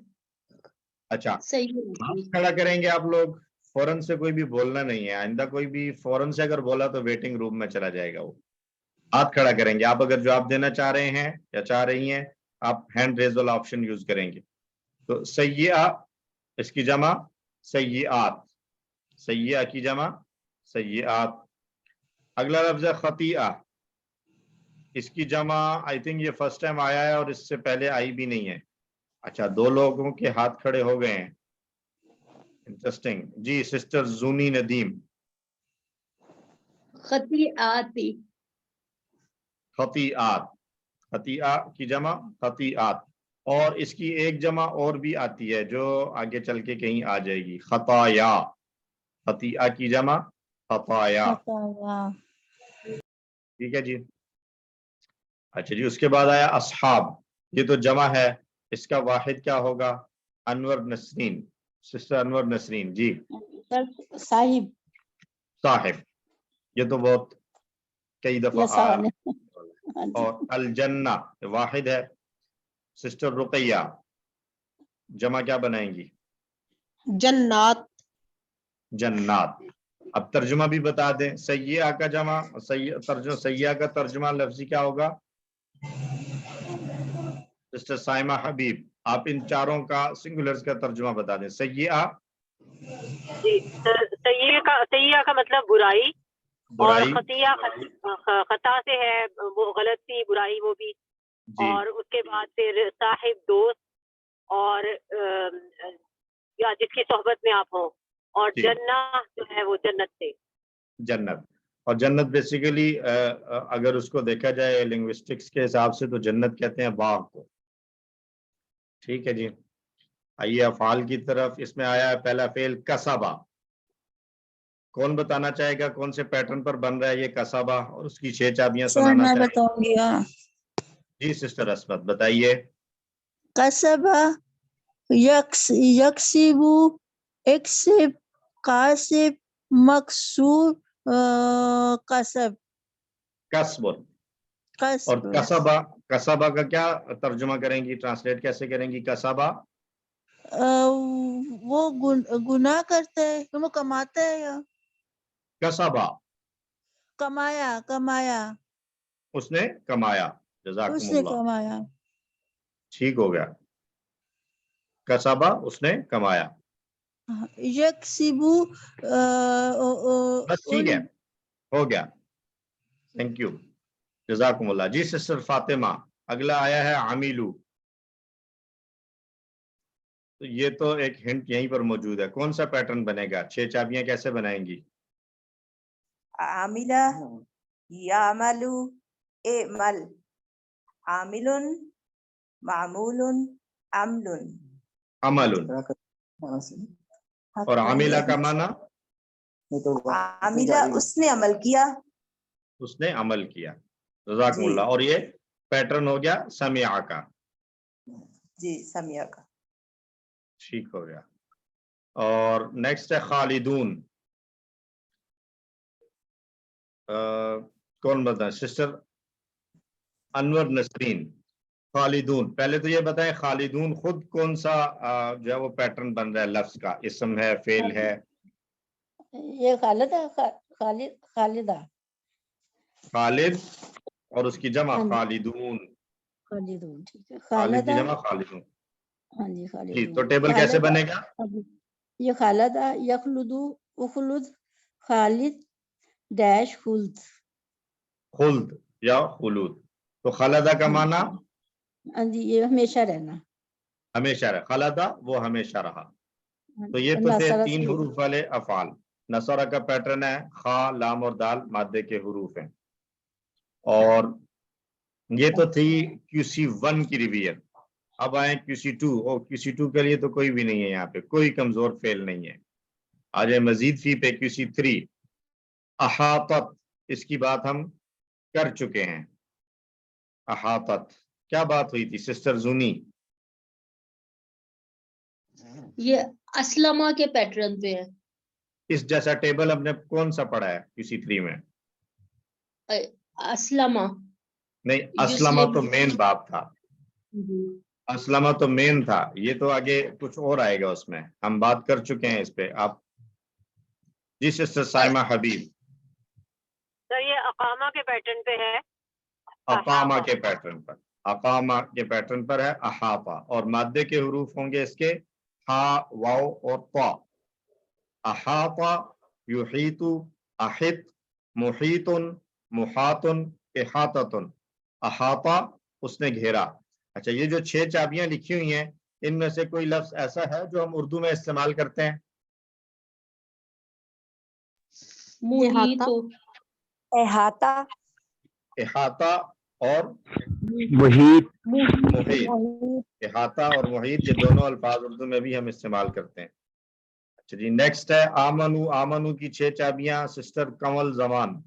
اچھا، صحیح. ہاتھ کھڑا کریں گے آپ لوگ. فوراً سے کوئی بھی بولنا نہیں ہے، آئندہ کوئی بھی فوراً سے اگر بولا تو ویٹنگ روم میں چلا جائے گا. وہ ہاتھ کھڑا کریں گے. آپ اگر جواب دینا چاہ رہے ہیں یا چاہ رہی ہیں، آپ ہینڈ ریز والا آپشن یوز کریں گے. تو سیئہ اس کی جمع سیئات. سیئہ کی جمع سیئات. اگلا لفظ ہے خطیئہ. اس کی جمع آئی تھنک یہ فرسٹ ٹائم آیا ہے اور اس سے پہلے آئی بھی نہیں ہے. اچھا، 2 لوگوں کے ہاتھ کھڑے ہو گئے ہیں. انٹرسٹنگ. جی سسٹر زونی ندیم. خطیئاتی. خطیئات. خطیئہ کی جمع خطیئات. اور اس کی ایک جمع اور بھی آتی ہے جو آگے چل کے کہیں آ جائے گی، خطایا. خطیئہ کی جمع خطایا. خطایا. ٹھیک ہے جی. اچھا جی، اس کے بعد آیا اصحاب. یہ تو جمع ہے، اس کا واحد کیا ہوگا؟ انور نسرین. سسٹر انور نسرین. جی سر صاحب صاحب. یہ تو بہت کئی دفعہ یسان. ہاں جی. اور الجنہ واحد ہے. سسٹر رقیہ جمع کیا بنائیں گی؟ جنات. جنات. اب ترجمہ بھی بتا دیں. سیئہ کا جمع سیئہ کا ترجمہ لفظی کیا ہوگا؟ سسٹر سائمہ حبیب، آپ ان چاروں کا سنگولرز کا ترجمہ بتا دیں. سیئہ جی، سیئہ کا مطلب برائی، اور برائی. خطیہ خطا سے ہے، وہ غلطی برائی وہ بھی. جی اور اس کے بعد پھر صاحب دوست، اور یا جس کی صحبت میں آپ ہوں. اور جی. جنہ جو ہے وہ جنت سے. جنت. اور جنت بیسیکلی اگر اس کو دیکھا جائے لنگوسٹکس کے حساب سے تو جنت کہتے ہیں باغ کو. ٹھیک ہے جی. آئیے افعال کی طرف. اس میں آیا ہے پہلا فعل کسبہ. کون بتانا چاہے گا کون سے پیٹرن پر بن رہا ہے یہ کسبہ، اور اس کی 6 چابیاں سر سنانا میں چاہے؟ بتاؤں گی. جی سسٹر عصمت بتائیے. کسبہ یکسبو، اکسب، کاسب، مکسوب، کسب. کسب. اور کسب. کسبہ، کسبہ کا کیا ترجمہ کریں گی؟ ٹرانسلیٹ کیسے کریں گی کسبہ؟ وہ گناہ کرتا ہے، وہ کماتا ہے، یا کسبہ کمایا. کمایا، اس نے کمایا. اس جزاکم نے اللہ. کمایا. ٹھیک ہو گیا. کسبہ اس نے کمایا. یکسبو. بس ٹھیک ہے، ہو گیا. تھینک یو، جزاکم اللہ. جی سسٹر فاطمہ. اگلا آیا ہے عاملو. تو یہ تو ایک ہنٹ یہیں پر موجود ہے. کون سا پیٹرن بنے گا؟ 6 چابیاں کیسے بنائیں گی؟ عاملہ، یعملو، اعمل، عامل، معمول، عمل. عمل. اور عاملہ کا معنی؟ عاملہ اس نے عمل کیا. اس نے عمل کیا. جزاکم جی. اللہ. اور یہ پیٹرن ہو گیا سمع کا. جی سمیع کا. ٹھیک ہو گیا. اور نیکسٹ ہے خالدون. کون بتائیں؟ سسٹر انور نسرین. خالدون. پہلے تو یہ بتائیں خالدون خود کون سا جو ہے وہ پیٹرن بن رہا ہے لفظ کا؟ اسم ہے، فعل ہے؟ یہ خالدہ، خالدہ. خالد اور اس کی جمع ہاں جی. خالدون. خالدون. ٹھیک ہے. خالد کی خالدہ. جمع خالدون. ہاں جی جی خالدون. تو ٹیبل کیسے خالدہ. بنے گا؟ ہاں جی. یہ خالدہ، یخلدو، اخلد، خالد ڈیش خلد. خلد یا خلود. تو خلدہ کا معنی؟ ہاں جی، یہ ہمیشہ رہنا. ہمیشہ رہا، خلدا وہ ہمیشہ رہا. تو یہ تو تھے نصرہ 3 سے- حروف والے افعال. نصرہ کا پیٹرن ہے خا لام اور دال مادے کے حروف ہیں. اور یہ تو تھی QC1 کی ریویژن. اب آئیں QC2. اور QC2 کے لیے تو کوئی بھی نہیں ہے یہاں پہ، کوئی کمزور فیل نہیں ہے. آ جائیں مزید فی پہ QC3. احاطت، اس کی بات ہم کر چکے ہیں. احاطت کیا بات ہوئی تھی سسٹر زونی؟ یہ اسلمہ کے پیٹرن پہ ہے. اس جیسا ٹیبل ہم نے کون سا پڑھا ہے QC3 میں؟ اسلمہ. نہیں، اسلمہ تو مین باب تھا. اسلمہ تو مین تھا. یہ تو آگے کچھ اور آئے گا اس میں، ہم بات کر چکے ہیں اس پہ. آپ جی سسٹر سائمہ حبیب. سر یہ اقامہ کے پیٹرن پہ ہے. اقامہ کے پیٹرن پر، اقامہ کے پیٹرن پر ہے احاطہ. اور مادے کے حروف ہوں گے اس کے ہا، واو اور طا. احاطہ، یحیط، احط، محیط، محاط، احاطۃ. احاطہ اس نے گھیرا. اچھا، یہ جو 6 چابیاں لکھی ہوئی ہیں ان میں سے کوئی لفظ ایسا ہے جو ہم اردو میں استعمال کرتے ہیں؟ محیط. احاطہ، احاطہ اور محیط. محیط. احاطہ اور محیط یہ دونوں الفاظ اردو میں بھی ہم استعمال کرتے ہیں. اچھا جی، نیکسٹ ہے آمنو. آمنو کی 6 چابیاں سسٹر کمل زمان.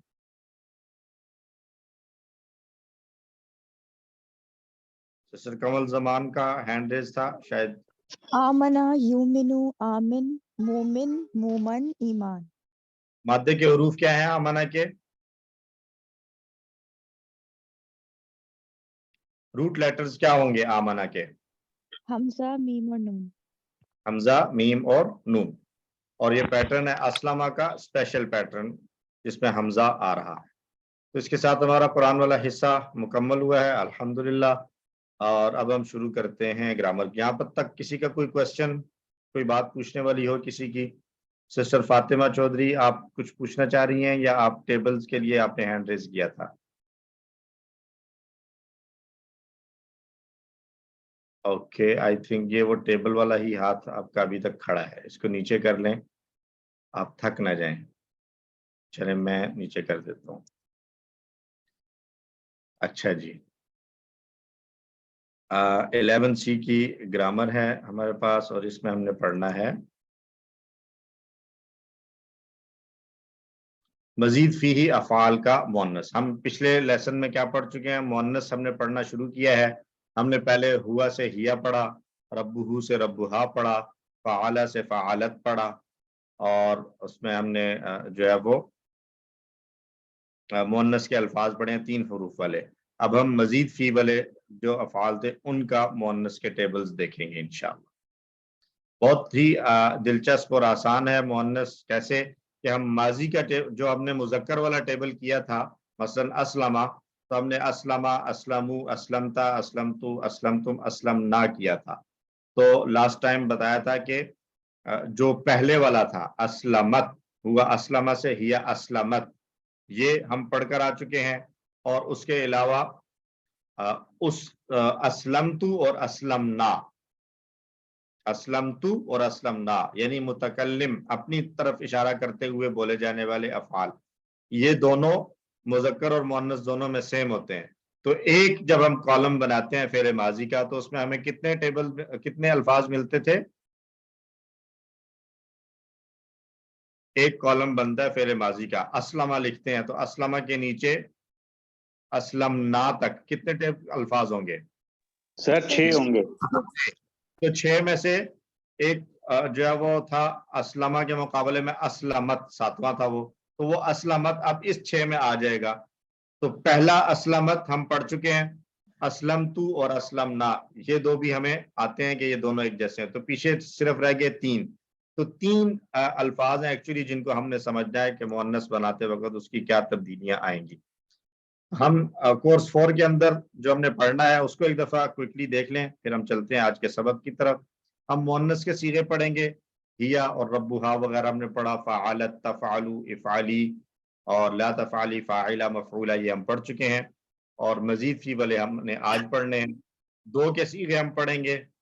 سسٹر کمل زمان کا ہینڈ ریز تھا شاید. آمنا، یومنو، آمن، مومن، مومن، ایمان. مادے کے حروف کیا ہیں آمنہ کے؟ روٹ لیٹرز کیا ہوں گے آمنہ کے؟ حمزہ، میم اور نون. حمزہ، میم اور نون. اور یہ پیٹرن ہے اسلمہ کا اسپیشل پیٹرن جس میں حمزہ آ رہا ہے. تو اس کے ساتھ ہمارا قرآن والا حصہ مکمل ہوا ہے الحمدللہ. اور اب ہم شروع کرتے ہیں گرامر. یہاں پر تک کسی کا کوئی کوشچن، کوئی بات پوچھنے والی ہو کسی کی؟ سسٹر فاطمہ چودھری آپ کچھ پوچھنا چاہ رہی ہیں یا آپ ٹیبلز کے لیے آپ نے ہینڈ ریز کیا تھا؟ اوکے، آئی تھنک یہ وہ ٹیبل والا ہی ہاتھ آپ کا ابھی تک کھڑا ہے. اس کو نیچے کر لیں، آپ تھک نہ جائیں. چلیں میں نیچے کر دیتا ہوں. اچھا جی، 11C کی گرامر ہے ہمارے پاس اور اس میں ہم نے پڑھنا ہے مزید فیہ افعال کا مؤنث. ہم پچھلے لیسن میں کیا پڑھ چکے ہیں؟ مؤنث ہم نے پڑھنا شروع کیا ہے. ہم نے پہلے ہوا سے ہیا پڑھا، ربہ سے ربہا پڑھا، فعال سے فعالت پڑھا، اور اس میں ہم نے جو ہے وہ مؤنث کے الفاظ پڑھے ہیں 3 حروف والے. اب ہم مزید فی والے جو افعال تھے ان کا مؤنث کے ٹیبلز دیکھیں گے انشاءاللہ. بہت ہی دلچسپ اور آسان ہے مؤنث. کیسے کہ ہم ماضی کا جو ہم نے مذکر والا ٹیبل کیا تھا، مثلا اسلمہ، تو ہم نے اسلمہ، اسلمو، اسلمتا، اسلمتو، اسلمتم، اسلمنا کیا تھا. تو لاسٹ ٹائم بتایا تھا کہ جو پہلے والا تھا اسلمت، ہوا اسلمہ سے ہیا اسلمت، یہ ہم پڑھ کر آ چکے ہیں. اور اس کے علاوہ اسلمتو اور اسلمنا، اسلمتو اور اسلمنا یعنی متکلم اپنی طرف اشارہ کرتے ہوئے بولے جانے والے افعال، یہ دونوں مذکر اور مؤنث دونوں میں سیم ہوتے ہیں. تو ایک جب ہم کالم بناتے ہیں فعل ماضی کا تو اس میں ہمیں کتنے الفاظ ملتے تھے؟ ایک کالم بنتا ہے فعل ماضی کا. اسلمہ لکھتے ہیں تو اسلمہ کے نیچے اسلمنا تک کتنے الفاظ ہوں گے؟ سر 6 ہوں گے. تو 6 میں سے ایک جو ہے وہ تھا اسلمہ کے مقابلے میں اسلمت، 7واں تھا وہ، تو وہ اسلمت اب اس 6 میں آ جائے گا. تو پہلا اسلمت ہم پڑھ چکے ہیں، اسلمتو اور اسلمنا یہ دو بھی ہمیں آتے ہیں کہ یہ دونوں ایک جیسے ہیں. تو پیچھے صرف رہ گئے 3. تو 3 الفاظ ہیں ایکچولی جن کو ہم نے سمجھنا ہے کہ مؤنث بناتے وقت اس کی کیا تبدیلیاں آئیں گی. ہم کورس 4 کے اندر جو ہم نے پڑھنا ہے اس کو ایک دفعہ کوئکلی دیکھ لیں، پھر ہم چلتے ہیں آج کے سبق کی طرف. ہم مؤنث کے صیغے پڑھیں گے، ہیا اور ربہا وغیرہ ہم نے پڑھا، فعالت، تفعلو، افعالی، اور لا تفعلی، فاعلہ، مفعولہ یہ ہم پڑھ چکے ہیں. اور مزید فی والے ہم نے آج پڑھنے ہیں. 2 کے صیغے ہم پڑھیں گے،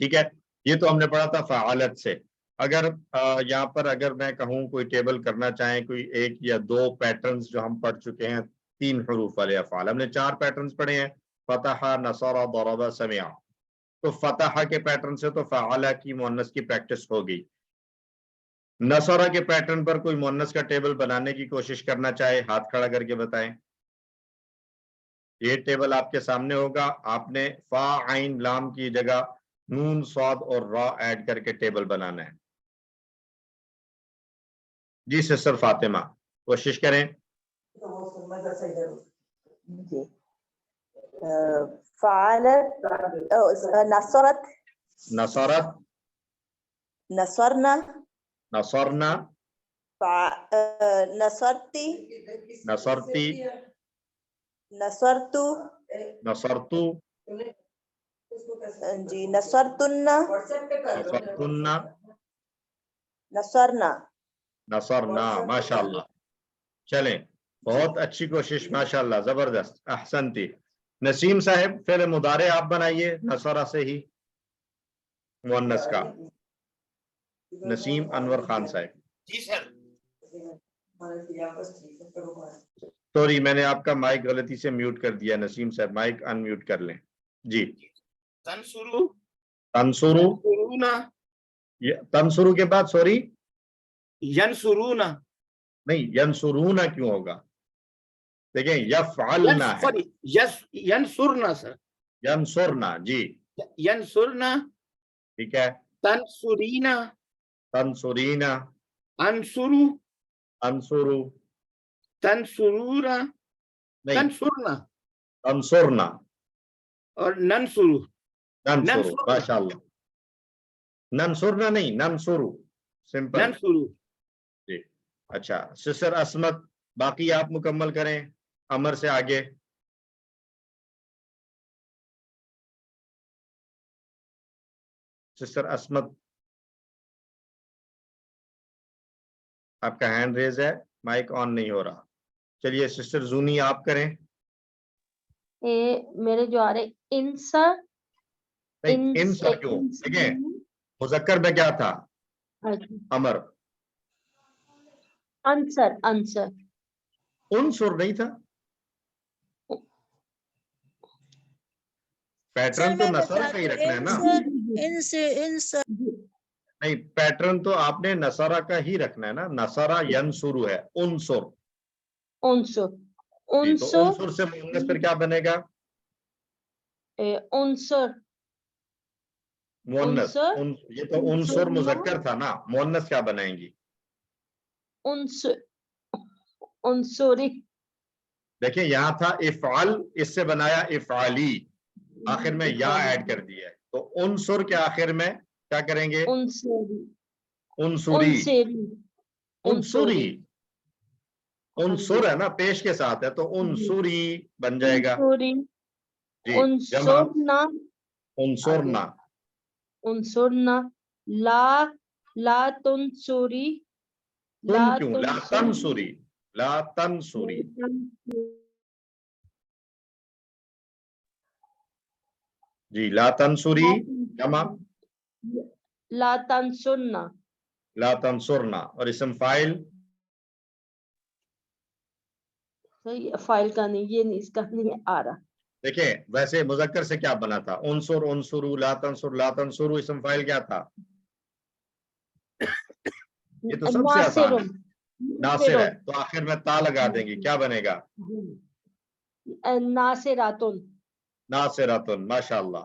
ٹھیک ہے, یہ تو ہم نے پڑھا تھا فعالت سے. اگر یہاں پر اگر میں کہوں کوئی ٹیبل کرنا چاہیں, کوئی ایک یا دو پیٹرنز جو ہم پڑھ چکے ہیں 3 حروف والے افعال, ہم نے 4 پیٹرنز پڑھے ہیں, فتح, نصر, ضرب, سمع. تو فتح کے پیٹرن سے تو فعالہ کی مؤنث کی پریکٹس ہوگی. نصرہ کے پیٹرن پر کوئی مؤنث کا ٹیبل بنانے کی کوشش کرنا چاہے, ہاتھ کھڑا کر کے بتائیں. یہ ٹیبل آپ کے سامنے ہوگا, آپ نے فا عین لام کی جگہ نون صاد اور را ایڈ کر کے ٹیبل بنانا ہے. جی سسٹر فاطمہ کوشش کریں. فعلت نصرت نصرت, نصرنا نصرنا, نصرتی نصرتی, نصرتو نصرتو, جی نصرتن نصرتن, نصرنا. نصرنا. ماشاءاللہ, چلیں بہت اچھی کوشش, ماشاءاللہ زبردست, احسنتی. نسیم صاحب فعل مضارع آپ بنائیے نصرہ سے ہی مؤنث کا. نسیم انور خان صاحب. جی سر. سوری میں نے آپ کا مائک غلطی سے میوٹ کر دیا. نسیم صاحب مائک ان میوٹ کر لیں. جی. تنصرو, تنصرو, سرونا, تنصرو کے بعد سوری ینصرونا, نہیں, ینصرونا کیوں ہوگا؟ دیکھیں یفعلنا ہے, سوری ینصرنا سر, ینصرنا. جی ینصرنا, ٹھیک ہے. تنصرینا, تنصرینا, انصرو, انصرو, تنصرورا, نہیں, تنصرنا انصرنا, اور ننصرو. ننصرو. ماشاءاللہ, ننصرنا نہیں, ننصرو سمپل. ننصرو. جی اچھا. سسٹر عصمت باقی آپ مکمل کریں امر سے آگے. سسٹر عصمت آپ کا ہینڈ ریز ہے, مائک آن نہیں ہو رہا. چلیے سسٹر زونی آپ کریں. میرے جو آ رہے انسر, نہیں, انسر کیوں؟ دیکھیں مذکر میں کیا تھا؟ امر. انسر, انسر, انصر نہیں تھا. پیٹرن تو نصر کا ہی رکھنا ہے نا. نہیں, پیٹرن تو آپ نے نصرہ کا ہی رکھنا ہے نا. نصرہ ینصرو ہے, انصر. انسر, تو انسر, انصر سے مؤنث پھر کیا بنے گا؟ انسر, مؤنث. انصر, یہ تو انصر مذکر تھا نا, مؤنث کیا بنائیں گی؟ انسر, انصری. دیکھیں یہاں تھا افعل, اس سے بنایا افعالی, آخر میں یا ایڈ کر دیا ہے. تو انصر کے آخر میں کیا کریں گے؟ انصری, انصری, انصری, انصری. انصر ہے نا پیش کے ساتھ ہے, تو انصری بن جائے گا. انصری, جی جمع انصرنا, انصرنا. انصرنا, لا, لا تنصری, تم کیوں؟ لا تنصری, لا تنصری. جی لا تنصری جمع لا تنصرنا, لا تنصرنا. اور اسم فاعل فائل کا نہیں, یہ نہیں, اس کا نہیں آ رہا. دیکھیں ویسے مذکر سے کیا بنا تھا؟ انصر, انصرو, لا تنصر, لا تنصرو. اسم فاعل کیا تھا؟ یہ تو سب سے آسان ہے, ناصر ہے, تو آخر میں تا لگا دیں گے, کیا بنے گا؟ ناصراتن, ناصراتن. ماشاءاللہ.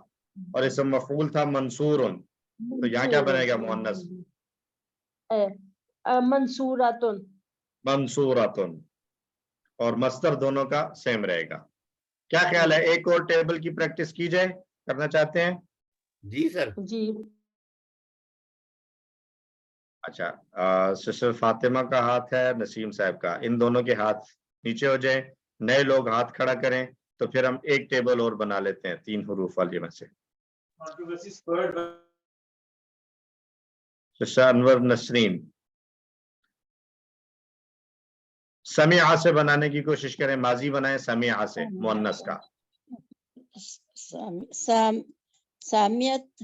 اور اسم مفعول تھا منصورن, تو یہاں کیا بنے گا مؤنث؟ منصوراتن, منصوراتن. اور مصدر دونوں کا سیم رہے گا. کیا خیال ہے ایک اور ٹیبل کی پریکٹس کی جائے؟ کرنا چاہتے ہیں؟ جی سر. جی. اچھا, سسٹر فاطمہ کا ہاتھ ہے, نسیم صاحب کا, ان دونوں کے ہاتھ نیچے ہو جائیں. نئے لوگ ہاتھ کھڑا کریں, تو پھر ہم ایک ٹیبل اور بنا لیتے ہیں 3 حروف والی میں سے. سسٹر انور نسرین سمیع سے بنانے کی کوشش کریں, ماضی بنائیں سمیع سے مؤنث کا. سامیت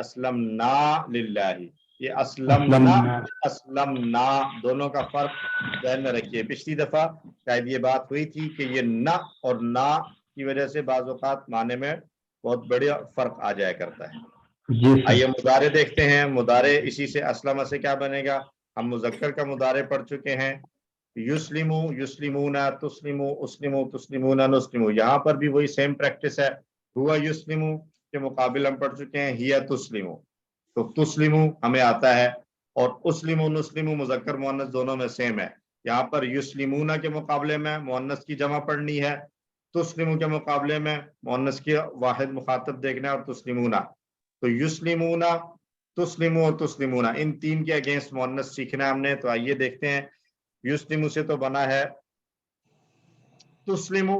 اسلمنا للہ. یہ اسلمنا اسلمنا دونوں کا فرق ذہن میں رکھیے. پچھلی دفعہ شاید یہ بات ہوئی تھی کہ یہ نہ اور نا کی وجہ سے بعض اوقات معنی میں بہت بڑا فرق آ جایا کرتا ہے. جی آئیے سر. مضارع دیکھتے ہیں. مضارع اسی سے اسلمہ سے کیا بنے گا؟ ہم مذکر کا مضارع پڑھ چکے ہیں. یسلمو یسلمونا تسلمو اسلمو تسلمونا نسلمو. یہاں پر بھی وہی سیم پریکٹس ہے. ہوا یسلمو کے مقابل ہم پڑھ چکے ہیں ہیا تسلمو. تو تسلمو ہمیں آتا ہے اور اسلمو نسلمو مذکر مؤنث دونوں میں سیم ہے. یہاں پر یسلمونا کے مقابلے میں مؤنث کی جمع پڑھنی ہے. تسلمو کے مقابلے میں مؤنث کی واحد مخاطب دیکھنا ہے اور تسلمونا. تو یسلمونا تسلمو اور تسلمونا ان تین کے اگینسٹ مؤنث سیکھنا ہے ہم نے. تو آئیے دیکھتے ہیں. یسلمو سے تو بنا ہے تسلمو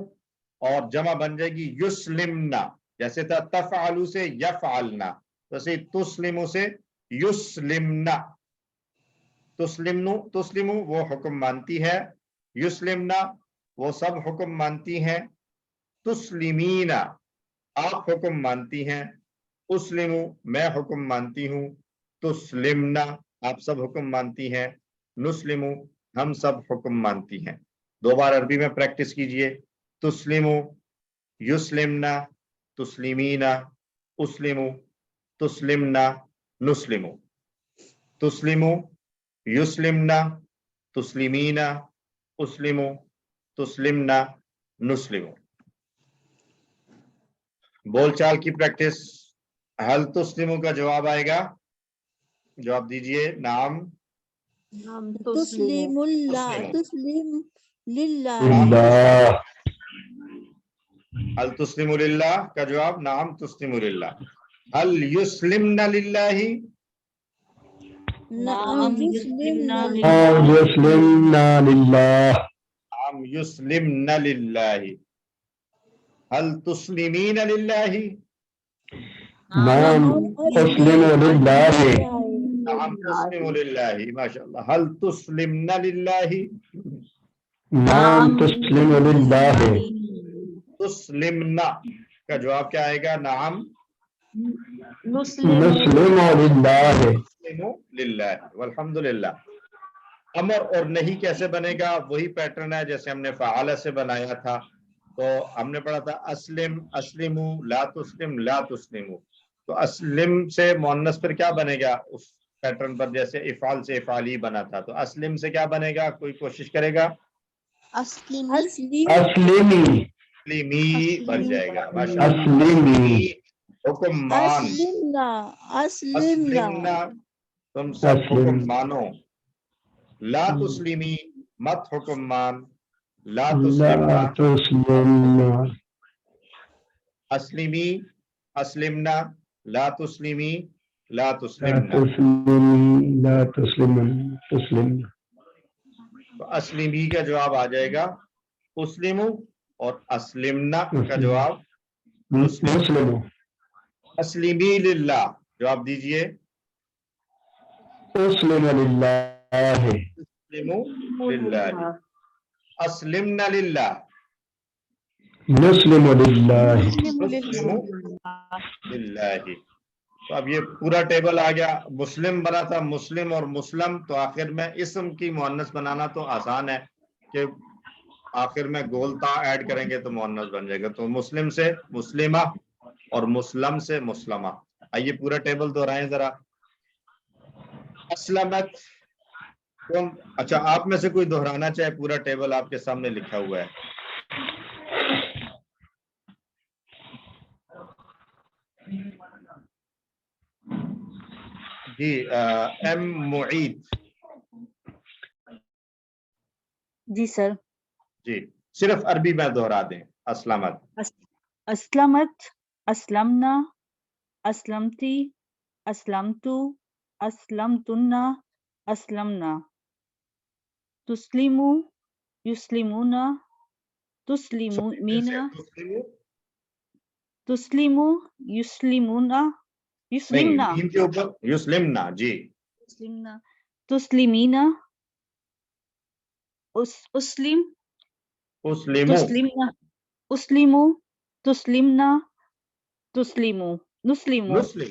اور جمع بن جائے گی یسلمنا. جیسے تھا تفعلو سے یفعلنا ویسے تسلمو سے یسلمنا. تسلمو وہ حکم مانتی ہے. یسلمنا وہ سب حکم مانتی ہیں. تسلمینا آپ حکم مانتی ہیں. اسلمو میں حکم مانتی ہوں. تسلمنا آپ سب حکم مانتی ہیں. نسلمو ہم سب حکم مانتی ہیں. دو بار عربی میں پریکٹس کیجئے. تسلمو یسلمنا تسلیمینا اسلمو تسلمنا نسلمو. تسلمو یسلمنا تسلیمینا اسلمو تسلمنا نسلمو. بول چال کی پریکٹس. حل تسلمو کا جواب آئے گا. جواب دیجئے. نعم تسلیم اللہ تسلیم للہ. اللہ. حل تسلم للہ کا جواب نعم تسلم للہ. حل یسلمنا للہ نعم یسلمنا یسلمنا للہ. نعم یسلمنا للہ. حل تسلمین للہ نعم تسلم للہ. نعم تسلم للہ. ماشاءاللہ. حل تسلمنا للہ نعم تسلم للہ. تسلمنا کا جواب کیا آئے گا؟ نعم نسلم للہ. للہ. والحمدللہ. امر اور نہیں کیسے بنے گا؟ وہی پیٹرن ہے جیسے ہم نے فعال سے بنایا تھا. تو ہم نے پڑھا تھا اسلم اسلمو لا تسلم لا تسلمو. تو اسلم سے مؤنث پر کیا بنے گا اس پیٹرن پر جیسے افعال سے افعالی بنا تھا. تو اسلم سے کیا بنے گا؟ کوئی کوشش کرے گا؟ اسلمی. اسلمی بن جائے گا. ماشاءاللہ. اسلمی. حکم مان. اسلمنا تم سب حکم مانو. لا تسلمی مت حکم مان. لا تسلمنا تسلمنا. اسلمی اسلمنا لا تسلمی لا تسلمنا. تسلمی لا تسلمنا. تو اسلمی کا جواب آ جائے گا اسلمو اور اسلمنا کا جواب مسلم. اسلمی للہ. جواب دیجئے. اسلم للہ. اسلمو للہ. اسلمنا للہ. نسلم للہ. نسلمو للہ. تو اب یہ پورا ٹیبل آ گیا. مسلم بنا تھا مسلم اور مسلم. تو آخر میں اسم کی مؤنث بنانا تو آسان ہے کہ آخر میں گول تا ایڈ کریں گے تو مؤنث بن جائے گا. تو مسلم سے مسلمہ اور مسلم سے مسلمہ. آئیے پورا ٹیبل دہرائیں ذرا. اسلمت کون؟ اچھا آپ میں سے کوئی دہرانا چاہے پورا ٹیبل آپ کے سامنے لکھا ہوا ہے. G M Moeed. جی سر. جی صرف عربی میں دہرا دیں. اسلمت اسلمت اسلمنا اسلمتی اسلمتو اسلمتنا اسلمنا. تسلیمو یسلیمونا تسلیمینا تسلیمو یسلیمونا یسلمنا نہیں، میم کے اوپر یسلمنا. جی تسلیمنا تسلیمینا اسلم اسلمو تسلیمنا اسلمو تسلیمنا تسلیمو نسلیمو نسلم.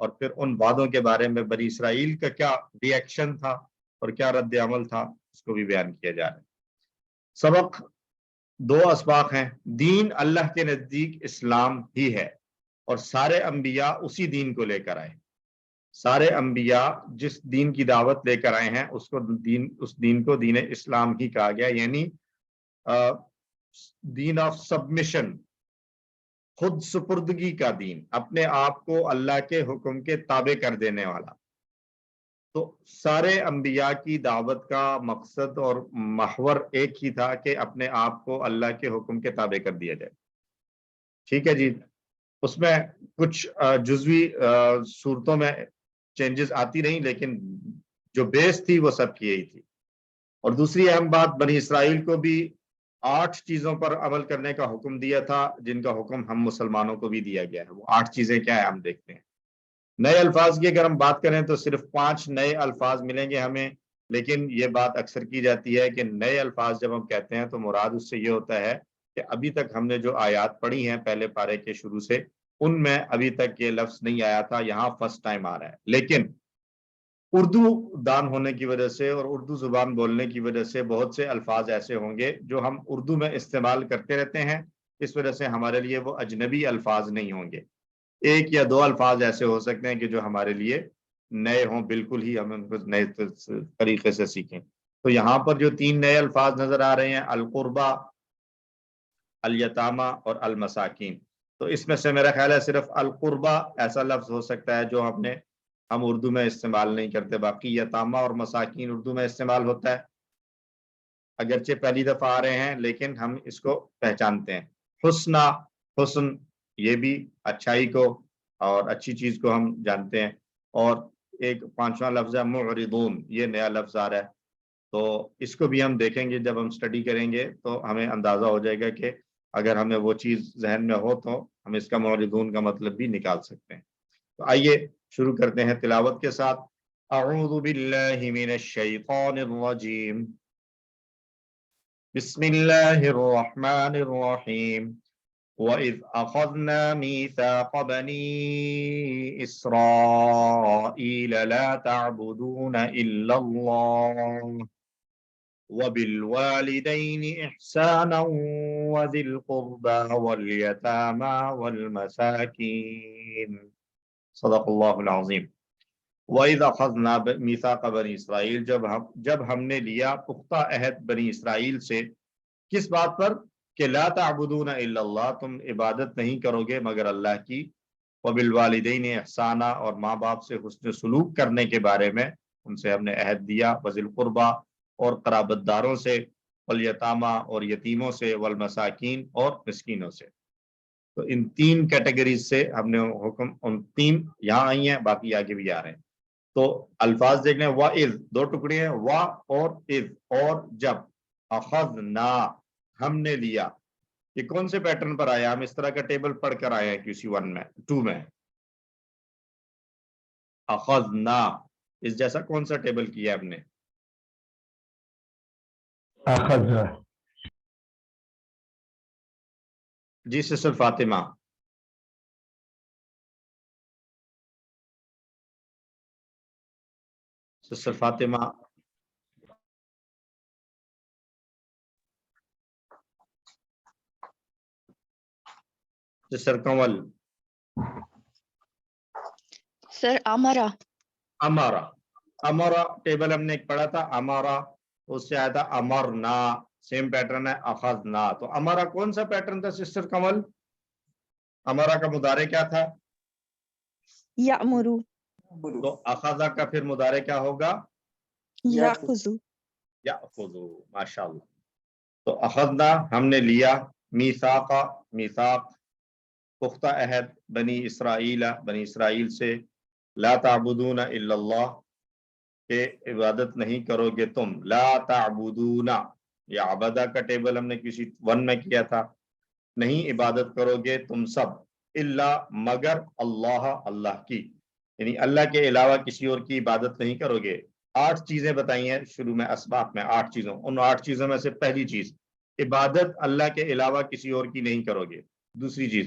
اور پھر ان وعدوں کے بارے میں بنی اسرائیل کا کیا ریئیکشن تھا اور کیا رد عمل تھا، اس کو بھی بیان کیا جا رہا ہے۔ سبق 2 اسباق ہیں۔ دین اللہ کے نزدیک اسلام ہی ہے اور سارے انبیاء اسی دین کو لے کر آئے۔ سارے انبیاء جس دین کی دعوت لے کر آئے ہیں اس دین کو دین اسلام ہی کہا گیا، یعنی دین آف سبمیشن، خود سپردگی کا دین، اپنے آپ کو اللہ کے حکم کے تابع کر دینے والا۔ تو سارے انبیاء کی دعوت کا مقصد اور محور ایک ہی تھا کہ اپنے آپ کو اللہ کے حکم کے تابع کر دیا جائے۔ ٹھیک ہے جی، اس میں کچھ جزوی صورتوں میں چینجز آتی رہیں، لیکن جو بیس تھی وہ سب کی یہی تھی۔ اور دوسری اہم بات، بنی اسرائیل کو بھی 8 چیزوں پر عمل کرنے کا حکم دیا تھا، جن کا حکم ہم مسلمانوں کو بھی دیا گیا ہے۔ وہ 8 چیزیں کیا ہے ہم دیکھتے ہیں۔ نئے الفاظ کی اگر ہم بات کریں تو صرف 5 نئے الفاظ ملیں گے ہمیں، لیکن یہ بات اکثر کی جاتی ہے کہ نئے الفاظ جب ہم کہتے ہیں تو مراد اس سے یہ ہوتا ہے کہ ابھی تک ہم نے جو آیات پڑھی ہیں پہلے پارے کے شروع سے، ان میں ابھی تک یہ لفظ نہیں آیا تھا، یہاں فرسٹ ٹائم آ رہا ہے۔ لیکن اردو دان ہونے کی وجہ سے اور اردو زبان بولنے کی وجہ سے بہت سے الفاظ ایسے ہوں گے جو ہم اردو میں استعمال کرتے رہتے ہیں، اس وجہ سے ہمارے لیے وہ اجنبی الفاظ نہیں ہوں گے۔ 1 یا 2 الفاظ ایسے ہو سکتے ہیں کہ جو ہمارے لیے نئے ہوں، بالکل ہی ہم ان کو نئے طریقے سے سیکھیں۔ تو یہاں پر جو 3 نئے الفاظ نظر آ رہے ہیں، القربہ، الیتامہ اور المساکین، تو اس میں سے میرا خیال ہے صرف القربہ ایسا لفظ ہو سکتا ہے جو ہم اردو میں استعمال نہیں کرتے، باقی یتامہ اور مساکین اردو میں استعمال ہوتا ہے، اگرچہ پہلی دفعہ آ رہے ہیں لیکن ہم اس کو پہچانتے ہیں۔ حسنہ، حسن، یہ بھی اچھائی کو اور اچھی چیز کو ہم جانتے ہیں۔ اور ایک 5واں لفظ ہے معرضون، یہ نیا لفظ آ رہا ہے، تو اس کو بھی ہم دیکھیں گے جب ہم سٹڈی کریں گے تو ہمیں اندازہ ہو جائے گا کہ اگر ہمیں وہ چیز ذہن میں ہو تو ہم اس کا معرضون کا مطلب بھی نکال سکتے ہیں۔ تو آئیے شروع کرتے ہیں تلاوت کے ساتھ۔ اعوذ باللہ من الشیطان الرجیم، بسم اللہ الرحمن الرحیم۔ وَإِذْ أَخَذْنَا مِيثَاقَ بَنِي إِسْرَائِيلَ لَا تَعْبُدُونَ إِلَّا اللَّهَ وَبِالْوَالِدَيْنِ إِحْسَانًا وَذِي الْقُرْبَى وَالْيَتَامَى وَالْمَسَاكِينِ صدق اللہ العظیم۔ وَإِذْ أَخَذْنَا مِيثَاقَ بَنِي إِسْرَائِيلَ، جب ہم نے لیا پختہ عہد بنی اسرائیل سے، کس بات پر؟ کہ لا تعبدون الا اللہ، تم عبادت نہیں کرو گے مگر اللہ کی، وبالوالدین احسانہ، اور ماں باپ سے حسن سلوک کرنے کے بارے میں ان سے ہم نے عہد دیا، وذی القربہ، اور قرابت داروں سے، والیتامہ، اور یتیموں سے، والمساکین، اور مسکینوں سے۔ تو ان 3 کیٹیگریز سے ہم نے حکم، ان 3 یہاں آئی ہیں، باقی آگے بھی آ رہے ہیں۔ تو الفاظ دیکھ لیں، وَإِذْ 2 ٹکڑے ہیں، وا اور اذ، اور جب، اخذنا ہم نے لیا، یہ کون سے پیٹرن پر آیا؟ ہم اس طرح کا ٹیبل پڑھ کر آئے ہیں QC 1 میں، 2 میں، اخذنا، اس جیسا کون سا ٹیبل کیا ہم نے؟ أخذ، جی sister Fatima, sister Fatima, sister Kanwal, sir Amra, Amara, امارا table ہم نے ایک پڑھا تھا، امارا، اس سے آیا تھا امرنا، سیم پیٹرن ہے اخذنا۔ تو امارا کون سا پیٹرن تھا سسٹر کنول؟ امارا کا مضارع کیا تھا؟ یامرو، تو اخذا کا پھر مضارع کیا ہوگا؟ یاخذو، یاخذو، ماشاءاللہ۔ تو اخذنا ہم نے لیا، میثاق، میثاق پختہ عہد، بنی اسرائیل، بنی اسرائیل سے، لا تعبدون الا اللہ، کہ عبادت نہیں کرو گے تم، لا تعبدون، یہ عبدہ کا ٹیبل ہم نے کسی 1 میں کیا تھا، نہیں عبادت کرو گے تم سب، الا مگر، اللہ، اللہ کی، یعنی اللہ کے علاوہ کسی اور کی عبادت نہیں کرو گے۔ 8 چیزیں بتائی ہیں شروع میں اسباق میں، 8 چیزوں، ان 8 چیزوں میں سے پہلی چیز، عبادت اللہ کے علاوہ کسی اور کی نہیں کرو گے۔ دوسری چیز،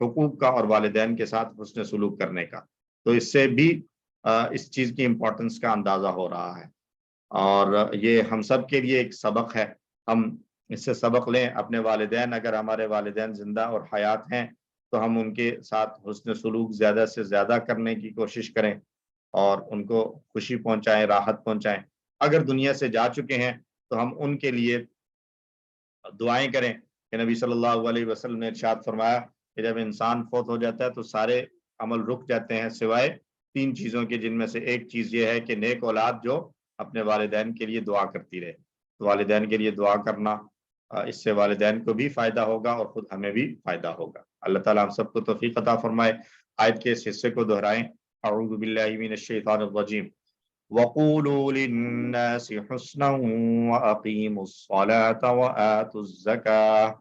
حقوق کا اور والدین کے ساتھ حسن سلوک کرنے کا. تو اس سے بھی اس چیز کی امپورٹنس کا اندازہ ہو رہا ہے، اور یہ ہم سب کے لیے ایک سبق ہے. ہم اس سے سبق لیں. اپنے والدین، اگر ہمارے والدین زندہ اور حیات ہیں تو ہم ان کے ساتھ حسن سلوک زیادہ سے زیادہ کرنے کی کوشش کریں اور ان کو خوشی پہنچائیں، راحت پہنچائیں. اگر دنیا سے جا چکے ہیں تو ہم ان کے لیے دعائیں کریں کہ نبی صلی اللہ علیہ وسلم نے ارشاد فرمایا کہ جب انسان فوت ہو جاتا ہے تو سارے عمل رک جاتے ہیں سوائے 3 چیزوں کے، جن میں سے ایک چیز یہ ہے کہ نیک اولاد جو اپنے والدین کے لیے دعا کرتی رہے. تو والدین کے لیے دعا کرنا، اس سے والدین کو بھی فائدہ ہوگا اور خود ہمیں بھی فائدہ ہوگا. اللہ تعالیٰ ہم سب کو توفیق عطا فرمائے. آیت کے اس حصے کو دہرائیں. اعوذ باللہ من الشیطان الرجیم. وَقُولُوا لِلنَّاسِ حُسْنًا وَأَقِيمُوا الصَّلَاةَ وَآتُوا الزَّكَاةَ،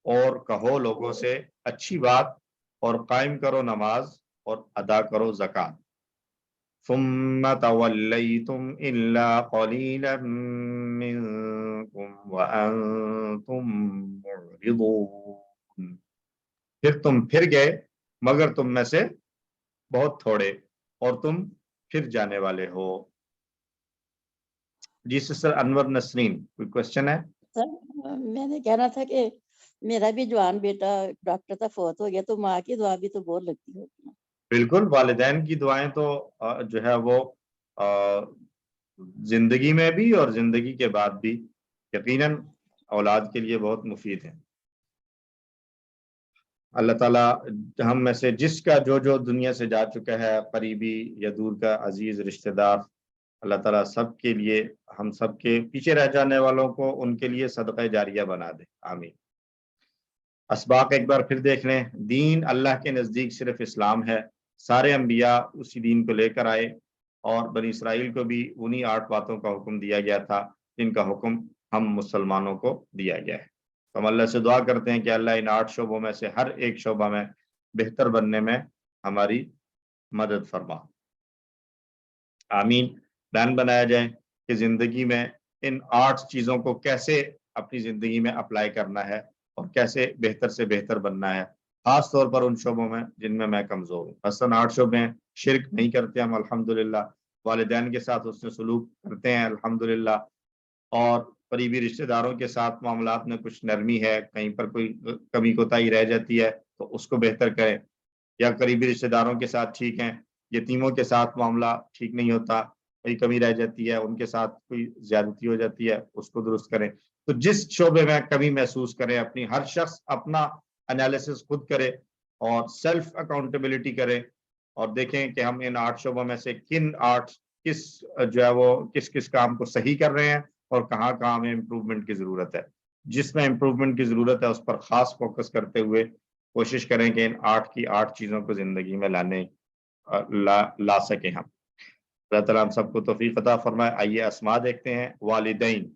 اور کہو لوگوں سے اچھی بات اور قائم کرو نماز اور ادا کرو زکوٰۃ. ثُمَّ تَوَلَّيْتُمْ إِلَّا قَلِيلًا مِّنكُمْ وَأَنتُم مُّعْرِضُونَ، پھر تم پھر گئے مگر تم میں سے بہت تھوڑے اور تم پھر جانے والے ہو. جی سسٹر انور نسرین، کوئی کوشچن ہے؟ سر میں نے کہنا تھا کہ میرا بھی جوان بیٹا ڈاکٹر تھا، فوت ہو گیا، تو ماں کی دعا بھی تو بہت لگتی ہوگی. بالکل، والدین کی دعائیں تو جو ہے وہ زندگی میں بھی اور زندگی کے بعد بھی یقیناً اولاد کے لیے بہت مفید ہیں. اللہ تعالیٰ ہم میں سے جس کا جو دنیا سے جا چکا ہے، قریبی یا دور کا عزیز رشتہ دار، اللہ تعالیٰ سب کے لیے، ہم سب کے پیچھے رہ جانے والوں کو ان کے لیے صدقہ جاریہ بنا دے. آمین. اسباق ایک بار پھر دیکھ لیں. دین اللہ کے نزدیک صرف اسلام ہے. سارے انبیاء اسی دین کو لے کر آئے، اور بنی اسرائیل کو بھی انہی 8 باتوں کا حکم دیا گیا تھا جن کا حکم ہم مسلمانوں کو دیا گیا ہے. تو ہم اللہ سے دعا کرتے ہیں کہ اللہ ان 8 شعبوں میں سے ہر ایک شعبہ میں بہتر بننے میں ہماری مدد فرما. آمین. پلان بنایا جائے کہ زندگی میں ان 8 چیزوں کو کیسے اپنی زندگی میں اپلائی کرنا ہے اور کیسے بہتر سے بہتر بننا ہے، خاص طور پر ان شعبوں میں جن میں کمزور ہوں. مثلاً 8 شعبے ہیں. شرک نہیں کرتے ہم الحمدللہ، والدین کے ساتھ حسن سلوک کرتے ہیں الحمدللہ، اور قریبی رشتہ داروں کے ساتھ معاملات میں کچھ نرمی ہے، کہیں پر کوئی کمی کوتاہی رہ جاتی ہے تو اس کو بہتر کریں، یا قریبی رشتہ داروں کے ساتھ ٹھیک ہیں، یتیموں کے ساتھ معاملہ ٹھیک نہیں ہوتا، کوئی کمی رہ جاتی ہے، ان کے ساتھ کوئی زیادتی ہو جاتی ہے، اس کو درست کریں. تو جس شعبے میں کمی محسوس کریں، اپنی ہر شخص اپنا انالیسس خود کرے اور سیلف اکاؤنٹیبلٹی کرے، اور دیکھیں کہ ہم ان 8 شعبوں میں سے کس کام کو صحیح کر رہے ہیں اور کہاں ہمیں امپروومنٹ کی ضرورت ہے. جس میں امپروومنٹ کی ضرورت ہے اس پر خاص فوکس کرتے ہوئے کوشش کریں کہ ان 8 چیزوں کو زندگی میں لا سکیں ہم. اللہ تعالیٰ ہم سب کو توفیق عطا فرمائے. آئیے اسماء دیکھتے ہیں. والدین.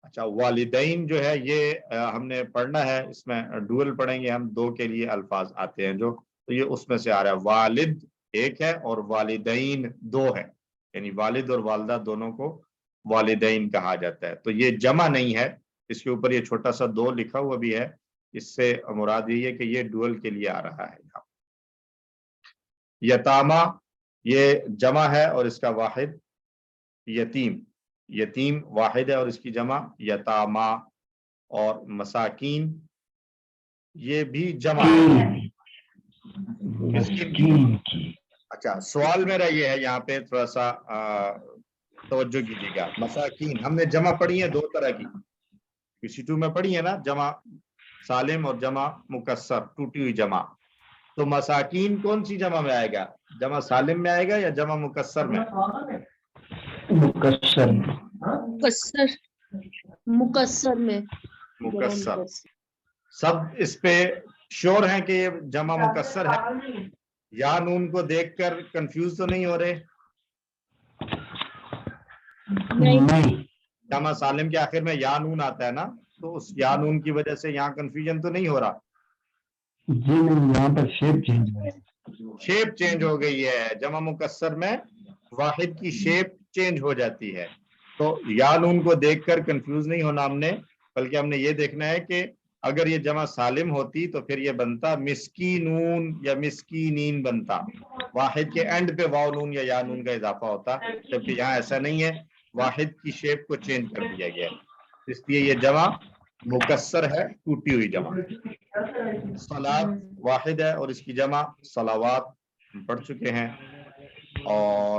اچھا، والدین جو ہے یہ ہم نے پڑھنا ہے، اس میں ڈوئل پڑھیں گے ہم، 2 کے لیے الفاظ آتے ہیں جو، تو یہ اس میں سے آ رہا ہے. والد ایک ہے اور والدین 2 ہے، یعنی والد اور والدہ دونوں کو والدین کہا جاتا ہے. تو یہ جمع نہیں ہے، اس کے اوپر یہ چھوٹا سا 2 لکھا ہوا بھی ہے. اس سے مراد یہ ہے کہ یہ ڈوئل کے لیے آ رہا ہے. یتامہ یہ جمع ہے اور اس کا واحد یتیم. یتیم واحد ہے اور اس کی جمع یتامہ. اور مساکین یہ بھی جمع ہے. اچھا، سوال میرا یہ ہے، یہاں پہ تھوڑا سا توجہ کیجیے گا. مساکین ہم نے جمع پڑھی ہے 2 طرح کی، PC2 میں پڑھی ہے نا، جمع سالم اور جمع مکسر، ٹوٹی ہوئی جمع. تو مساکین کون سی جمع میں آئے گا؟ جمع سالم میں آئے گا یا جمع مکسر میں؟ مکسر میں. مکسر. سب اس پہ شور ہیں کہ یہ جمع مکسر ہے؟ یا نون کو دیکھ کر کنفیوز تو نہیں ہو رہے؟ نہیں. جمع سالم کے آخر میں یا نون آتا ہے نا، تو اس یا نون کی وجہ سے یہاں کنفیوژن تو نہیں ہو رہا؟ جی نہیں، یہاں پر شیپ چینج ہو گئی ہے. جمع مکسر میں واحد کی شیپ چینج ہو جاتی ہے. تو یا نون کو دیکھ کر کنفیوز نہیں ہونا ہم نے، بلکہ ہم نے یہ دیکھنا ہے کہ اگر یہ جمع سالم ہوتی تو پھر یہ بنتا مسکینون یا مسکینین بنتا، واحد کے اینڈ پہ واو نون یا یا نون کا اضافہ ہوتا، جبکہ یہاں ایسا نہیں ہے، واحد کی شیپ کو چینج کر دیا گیا ہے، اس لیے یہ جمع مکسر ہے، ٹوٹی ہوئی جمع۔ صلاۃ واحد ہے اور اس کی جمع صلوات پڑھ چکے ہیں، اور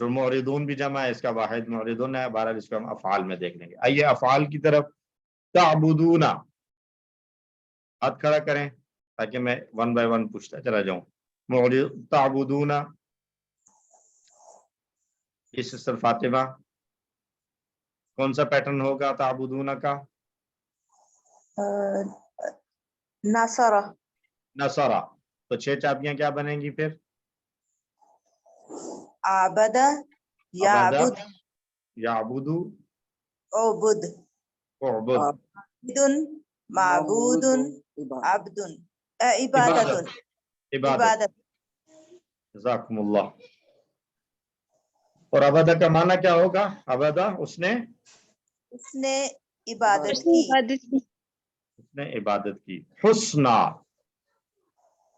معرضون بھی جمع ہے، اس کا واحد معرضون ہے، بہرحال اس کو ہم افعال میں دیکھ لیں گے۔ آئیے افعال کی طرف۔ تعبدون، ہاتھ کھڑا کریں تاکہ میں ون بائی ون پوچھتا چلا جاؤں۔ تعبدون، یہ سسٹر فاطمہ کون سا پیٹرن ہوگا تعبدون کا؟ نصرہ، نصرہ، تو 6 چابیاں کیا بنیں گی پھر؟ عبد، عبد، یعبد، یعبد، عبد، اعبد، عبد، معبود، عبد، عبادت، عبادت۔ جزاکم اللہ۔ اور عبدہ کا معنی کیا ہوگا؟ عبدہ، اس نے عبادت کی، اس نے عبادت کی۔ حسنہ،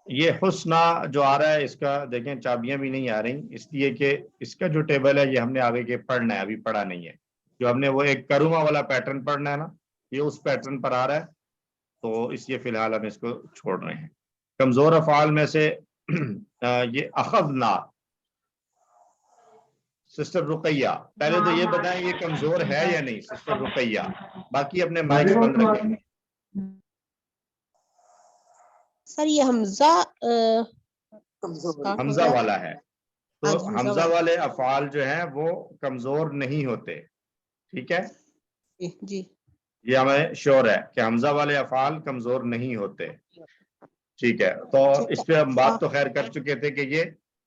یہ حسنہ جو آ رہا ہے اس کا دیکھیں چابیاں بھی نہیں آ رہی، اس لیے کہ اس کا جو ٹیبل ہے یہ ہم نے آگے کے پڑھنا ہے، ابھی پڑھا نہیں ہے۔ جو ہم نے وہ ایک کروما والا پیٹرن پڑھنا ہے نا، یہ اس پیٹرن پر آ رہا ہے، تو اس لیے فی الحال ہم اس کو چھوڑ رہے ہیں۔ کمزور افعال میں سے یہ اخذنا، سسٹر رقیہ پہلے تو یہ بتائیں یہ کمزور ہے یا نہیں سسٹر رقیہ، باقی اپنے مائک بند رکھیں۔ سر یہ حمزہ حمزہ والا ہے، تو حمزہ والے افعال جو ہیں وہ کمزور نہیں ہوتے، ٹھیک ہے جی، یہ ہمیں شور ہے کہ حمزہ والے افعال کمزور نہیں ہوتے، ٹھیک ہے۔ تو اس پہ ہم بات تو خیر کر چکے تھے کہ یہ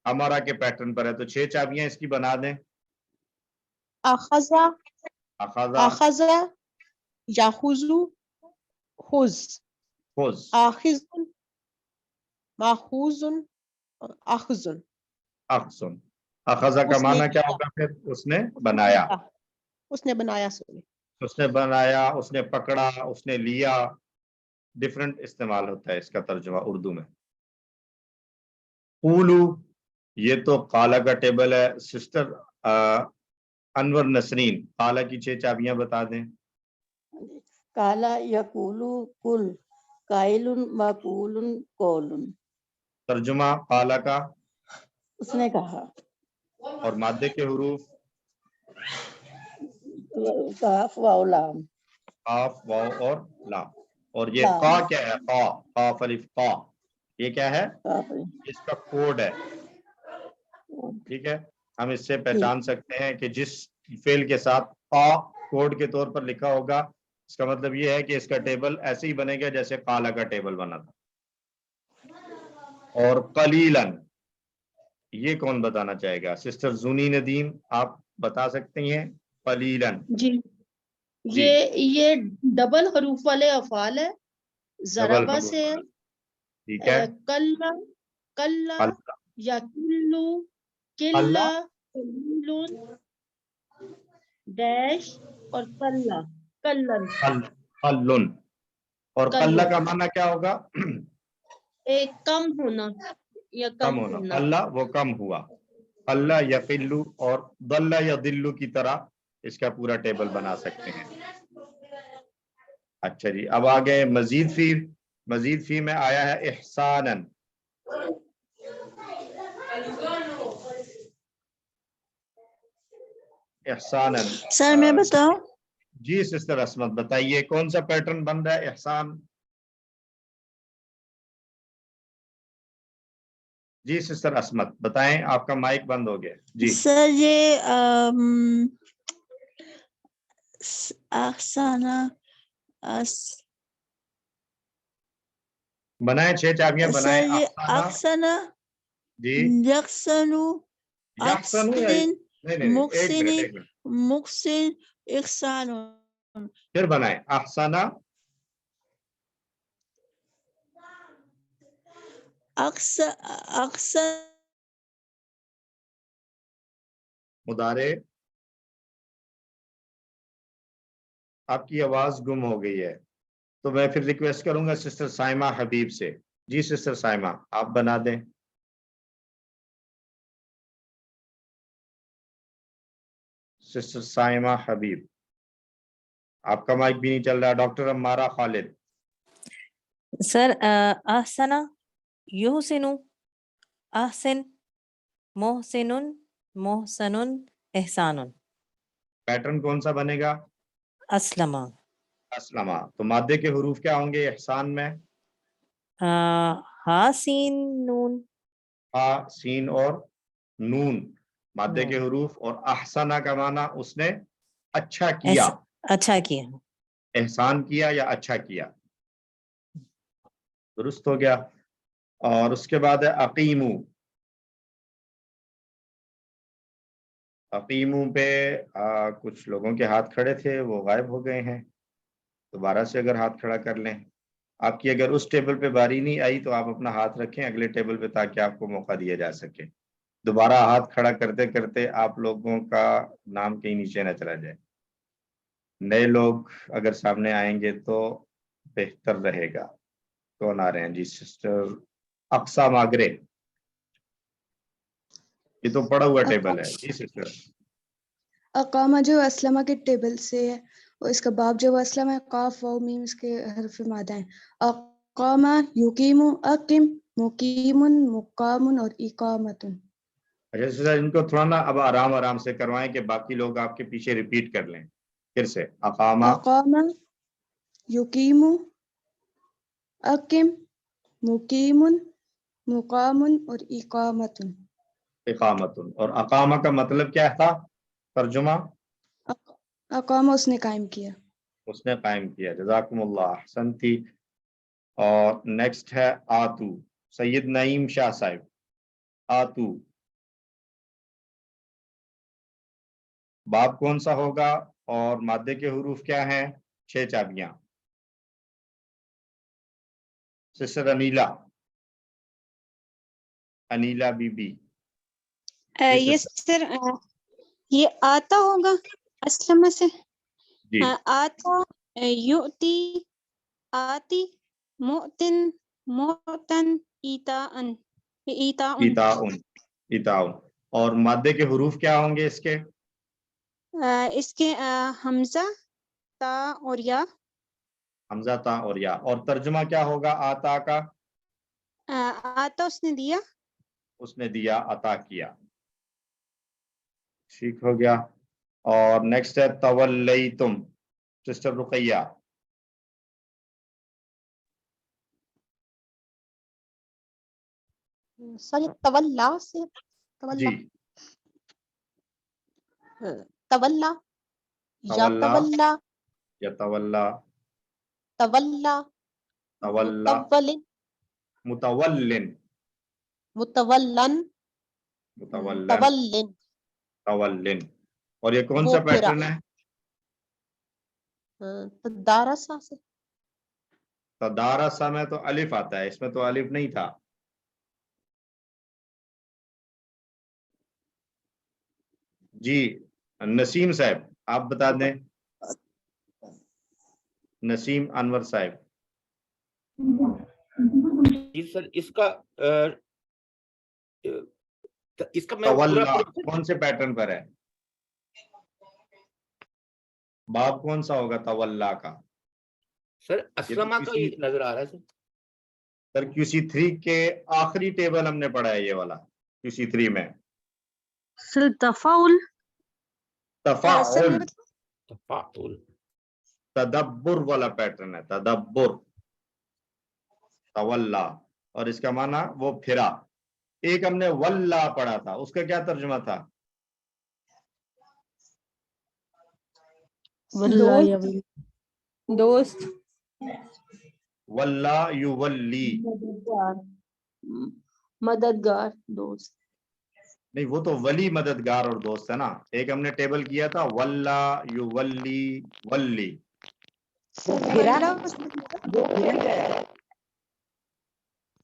ہمارا کے پیٹرن پر ہے، تو 6 چابیاں اس کی بنا دیں۔ اخذ، اخذ، یاخذ، خذ، خذ، آخذ، ماخوذ، اخذ۔ احسن۔ اخذہ کا معنی کیا ہوگا پھر؟ اس نے بنایا، اس نے بنایا، اس نے بنایا، اس نے پکڑا، اس نے لیا، ڈیفرنٹ استعمال ہوتا ہے اس کا ترجمہ اردو میں۔ قولو، یہ تو قالا کا ٹیبل ہے، سسٹر انور نسرین قالا کی 6 چابیاں بتا دیں۔ کالا یقولو کل، قائل مقول قول، ترجمہ قالا کا، اس نے کہا۔ اور مادے کے حروف کاف واو لام، قاف واو اور لام، اور یہ قا کیا ہے؟ قا، قاف الف قا، یہ کیا ہے؟ اس کا کوڈ ہے، ٹھیک ہے۔ ہم اس سے پہچان سکتے ہیں کہ جس فعل کے ساتھ قا کوڈ کے طور پر لکھا ہوگا اس کا مطلب یہ ہے کہ اس کا ٹیبل ایسے ہی بنے گا جیسے قالا کا ٹیبل بنا تھا۔ اور قلیلاً، یہ کون بتانا چاہے گا؟ سسٹر زونی ندیم آپ بتا سکتی ہیں قلیلاً؟ جی، یہ ڈبل حروف والے افعال ہے، ضربہ سے ہے، ٹھیک ہے۔ کلا، کلا، یا کلو، کلا، کلیلون، ڈیش، اور کلا، کلن، قلن، اور قلہ کا معنی کیا ہوگا؟ ایک کم ہونا یا کم ہونا، قلہ وہ کم ہوا، قلہ یقلو، اور ضل یضل کی طرح اس کا پورا ٹیبل بنا سکتے ہیں۔ اچھا جی، اب آگے مزید فی، مزید فی میں آیا ہے احساناً۔ احساناً، سر میں بتاؤں؟ جی سسٹر عصمت بتائیے کون سا پیٹرن بن رہا ہے احسان؟ جی سسٹر عصمت بتائیں، آپ کا مائک بند ہو گیا جی۔ سر یہ احسانہ، بنائیں 6 چابیاں بنائیں۔ سر یہ احسانہ، جی، یحسنو، یحسن، احسن، محسن، ایک منٹ محسن، احسان، پھر بنائیں احسانہ، احسن، مضارع، آپ کی آواز گم ہو گئی ہے۔ تو میں پھر ریکویسٹ کروں گا سسٹر سائمہ حبیب سے. جی سسٹر سائمہ آپ بنا دیں. سسٹر سائمہ حبیب آپ کا مائک بھی نہیں چل رہا. ڈاکٹر عمارہ خالد. سر احسنا یحسن احسن محسن محسن احسان. پیٹرن کون سا بنے گا؟ اسلمہ. اسلمہ. تو مادے کے حروف کیا ہوں گے احسان میں؟ ہا سین نون. ہا سین اور نون مادے کے حروف. اور احسنہ کا معنی اس نے اچھا کیا. اچھا کیا. احسان کیا یا اچھا کیا. درست ہو گیا. اور اس کے بعد ہے اقیمو. اقیمو پہ کچھ لوگوں کے ہاتھ کھڑے تھے وہ غائب ہو گئے ہیں. دوبارہ سے اگر ہاتھ کھڑا کر لیں. آپ کی اگر اس ٹیبل پہ باری نہیں آئی تو آپ اپنا ہاتھ رکھیں اگلے ٹیبل پہ تاکہ آپ کو موقع دیا جا سکے. دوبارہ ہاتھ کھڑا کرتے کرتے آپ لوگوں کا نام کہیں نیچے نہ چلا جائے. نئے لوگ اگر سامنے آئیں گے تو بہتر رہے گا. کون آ رہے ہیں؟ جی سسٹر اقصا ماگرے. یہ تو پڑا ہوا ٹیبل ہے. جی سسٹر. اقامہ جو اسلمہ کے ٹیبل سے ہے اور اس کا باب جو اسلمہ ہے قاف واو میم اس کے حرف مادہ ہیں. اقامہ یقیم اقم مقیم مقام اور اقامت. اچھا سسٹر ان کو تھوڑا نا اب آرام آرام سے کروائیں کہ باقی لوگ آپ کے پیچھے ریپیٹ کر لیں پھر سے. اقامہ یقیم اقم مقیم مقام اور اقامت. اقامت. اور اقامہ کا مطلب کیا تھا؟ ترجمہ. اقامہ اس نے قائم کیا. اس نے قائم کیا. جزاکم اللہ احسنتی. اور نیکسٹ ہے آتو. سید نعیم شاہ صاحب. آتو باب کون سا ہوگا اور مادے کے حروف کیا ہیں؟ 6 چابیاں. Sister Anila. Anila Bibi. Yes sir یہ آتا ہوگا اسلمہ سے. جی. آتا یؤتی آتی مؤتن مؤتن ایتاءن ایتاءن. ایتاؤن. اور مادے کے حروف کیا ہوں گے اس کے؟ اس کے حمزہ تا اور یا. حمزہ تا اور یا. اور ترجمہ کیا ہوگا آتا کا؟ آتا اس نے دیا. اس نے دیا عطا کیا. ٹھیک ہو گیا. اور نیکسٹ ہے تولیتم. سسٹر رقیہ. سوری تولا سے جی. تولا یا تولا یا تولا. تولا تولا. متولن. متولن متولن. تولن. اور یہ کون سا پیٹرن ہے؟ تدارسا سے. تدارسا میں تو الف آتا ہے. اس میں تو الف نہیں تھا. جی نسیم صاحب آپ بتا دیں. نسیم انور صاحب. جی سر اس کا میں کون سے پیٹرن پر ہے؟ باب کون سا ہوگا تولا کا؟ سر اسلمہ کا یہ نظر آ رہا ہے سر. QC3 کے آخری ٹیبل ہم نے پڑھا ہے یہ والا. QC3 میں سر تفاعل. تفاعل. تدبر والا پیٹرن ہے. تدبر. تولا. اور اس کا معنی وہ پھرا. ایک ہم نے واللہ پڑھا تھا اس کا کیا ترجمہ تھا؟ دوست. واللہ یولی. مددگار دوست. نہیں وہ تو ولی مددگار اور دوست ہے نا. ایک ہم نے ٹیبل کیا تھا واللہ یولی ولی.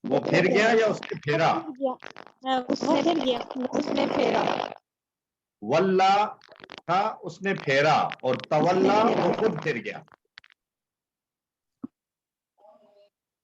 وہ پھر گیا یا اس نے پھیرا؟ اس نے پھیرا. واللہ تھا اس نے پھیرا اور تولا وہ خود پھر گیا.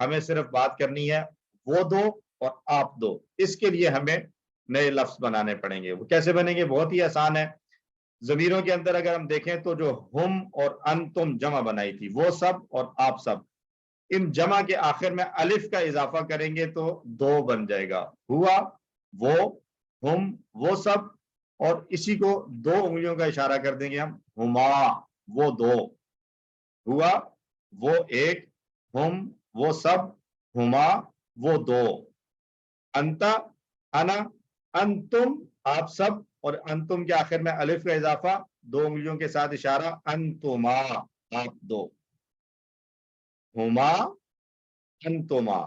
ہمیں صرف بات کرنی ہے وہ دو اور آپ دو، اس کے لیے ہمیں نئے لفظ بنانے پڑیں گے. وہ کیسے بنیں گے؟ بہت ہی آسان ہے. ضمیروں کے اندر اگر ہم دیکھیں تو جو ہم اور انتم جمع بنائی تھی، وہ سب اور آپ سب، ان جمع کے آخر میں الف کا اضافہ کریں گے تو دو بن جائے گا. ہوا، وہ، ہم، وہ سب، اور اسی کو دو انگلیوں کا اشارہ کر دیں گے ہم، ہما، وہ دو. ہوا، وہ ایک، ہم، وہ سب، ہما، وہ دو. انتا، انا، انتم، آپ سب، اور انتم کے آخر میں الف کا اضافہ، دو انگلیوں کے ساتھ اشارہ، انتما، آپ دو. ہما، انتما،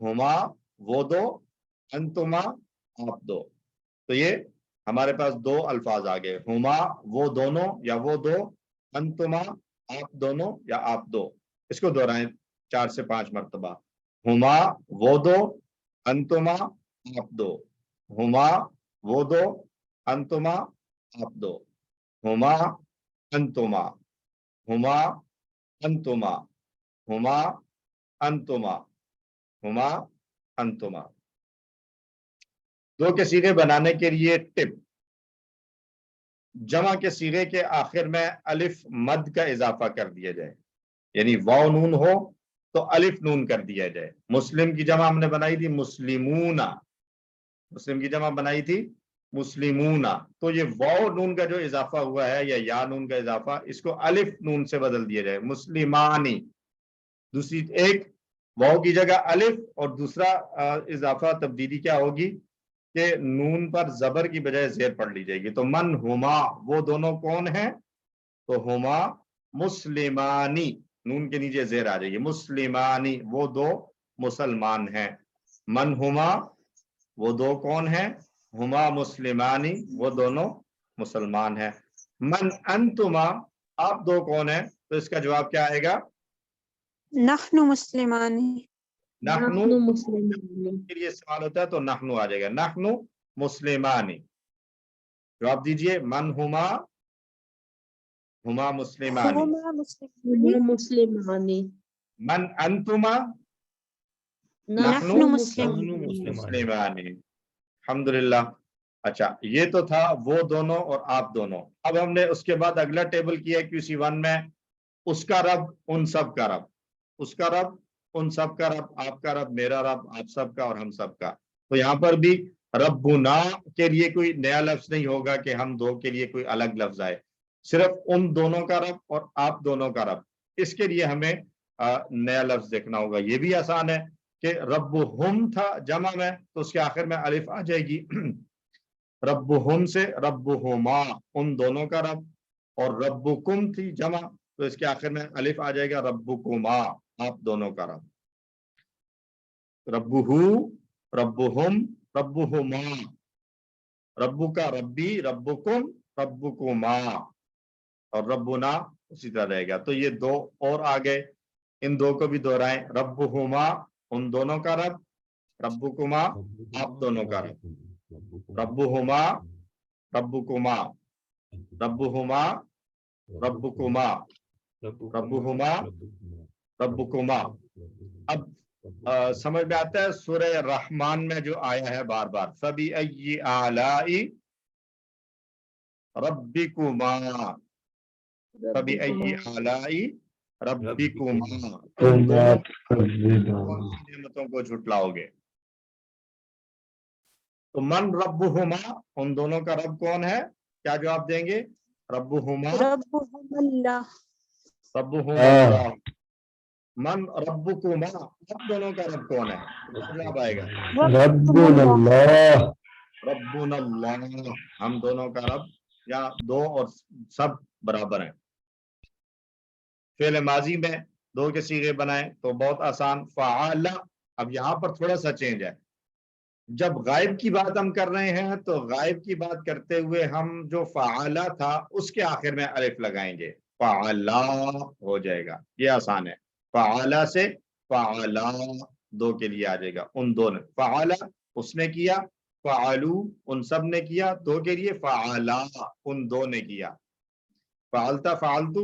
ہما، وہ دو، انتما، آپ دو. تو یہ ہمارے پاس دو الفاظ آ گئے، ہما وہ دونوں یا وہ دو، انتما آپ دونوں یا آپ دو. اس کو دہرائیں 4 سے 5 مرتبہ. ہما وہ دو، انتما آپ دو. ہما وہ دو، انتما آپ دو. ہما انتما، ہما انتما، ہما انتما، ہما انتما. دو کے صیغے بنانے کے لیے ٹپ: جمع کے صیغے کے آخر میں الف مد کا اضافہ کر دیا جائے، یعنی واو نون ہو تو الف نون کر دیا جائے. مسلم کی جمع ہم نے بنائی تھی مسلمونا، مسلم کی جمع بنائی تھی مسلمونا، تو یہ واو نون کا جو اضافہ ہوا ہے یا یا نون کا اضافہ، اس کو الف نون سے بدل دیا جائے، مسلمانی. دوسری ایک واو کی جگہ الف، اور دوسرا اضافہ تبدیلی کیا ہوگی کہ نون پر زبر کی بجائے زیر پڑھ لی جائے گی. تو من ہما وہ دونوں کون ہیں؟ تو ہما مسلمانی، نون کے نیچے زیر آ جائے گی، مسلمانی وہ دو مسلمان ہیں. من ہما وہ دو کون ہیں؟ ہما مسلمانی وہ دونوں مسلمان ہیں. من انتما آپ دو کون ہیں؟ تو اس کا جواب کیا آئے گا؟ نحن مسلمانی. نحنو کے لیے سوال ہوتا ہے تو نحنو آ جائے گا، نحنو مسلمانی. جواب دیجئے. من ہما، ہما مسلمانی. مسلمانی. من انتما، نحن مسلمانی. مسلمانی. الحمدللہ. اچھا، یہ تو تھا وہ دونوں اور آپ دونوں. اب ہم نے اس کے بعد اگلا ٹیبل کیا QC1 میں، اس کا رب ان سب کا رب، اس کا رب ان سب کا رب، آپ کا رب، میرا رب، آپ سب کا اور ہم سب کا. تو یہاں پر بھی ربنا کے لیے کوئی نیا لفظ نہیں ہوگا کہ ہم دو کے لیے کوئی الگ لفظ آئے، صرف ان دونوں کا رب اور آپ دونوں کا رب. اس کے لیے ہمیں نیا لفظ دیکھنا ہوگا. یہ بھی آسان ہے کہ ربہم تھا جمع میں تو اس کے آخر میں الف آ جائے گی. ربہم سے ربہما ان دونوں کا رب، اور ربکم تھی جمع تو اس کے آخر میں الف آ جائے گا، ربکما آپ دونوں کا رب. ربہو، ربہم، ربہما، ربو کا ربی، ربکم، ربکما، اور ربنا اسی طرح رہے گا. تو یہ دو اور آ گئے، ان دو کو بھی دہرائیں. ربہما ان دونوں کا رب، ربکما آپ دونوں کا رب. ربہما ربکما، ربہما ربکما، ربہما ربکما. اب سمجھ میں آتا ہے سورہ رحمان میں جو آیا ہے بار بار، فَبِأَيِّ آلَاءِ رَبِّكُمَا، فَبِأَيِّ آلَاءِ رَبِّكُمَا، کون سی نعمتوں کو جھٹلاؤ گے. تو من ربہما ان دونوں کا رب کون ہے؟ کیا جواب دیں گے؟ ربہما ربهم اللہ. ربہما اللہ. من ربکما آپ دونوں کا رب کون ہے؟ جواب آئے گا ربنا اللہ. ربنا اللہ، ہم دونوں کا رب، یا دو اور سب برابر ہیں. فعل ماضی میں دو کے صیغے بنائیں تو بہت آسان، فعال. اب یہاں پر تھوڑا سا چینج ہے، جب غائب کی بات ہم کر رہے ہیں تو غائب کی بات کرتے ہوئے ہم جو فعالا تھا اس کے آخر میں الف لگائیں گے، فعلا ہو جائے گا. یہ آسان ہے. فعالا سے فعلا دو کے لیے آ جائے گا، ان دو نے. فعالا اس نے کیا، فعلو ان سب نے کیا، دو کے لیے فعلا ان دو نے کیا. فعلتا فعلتو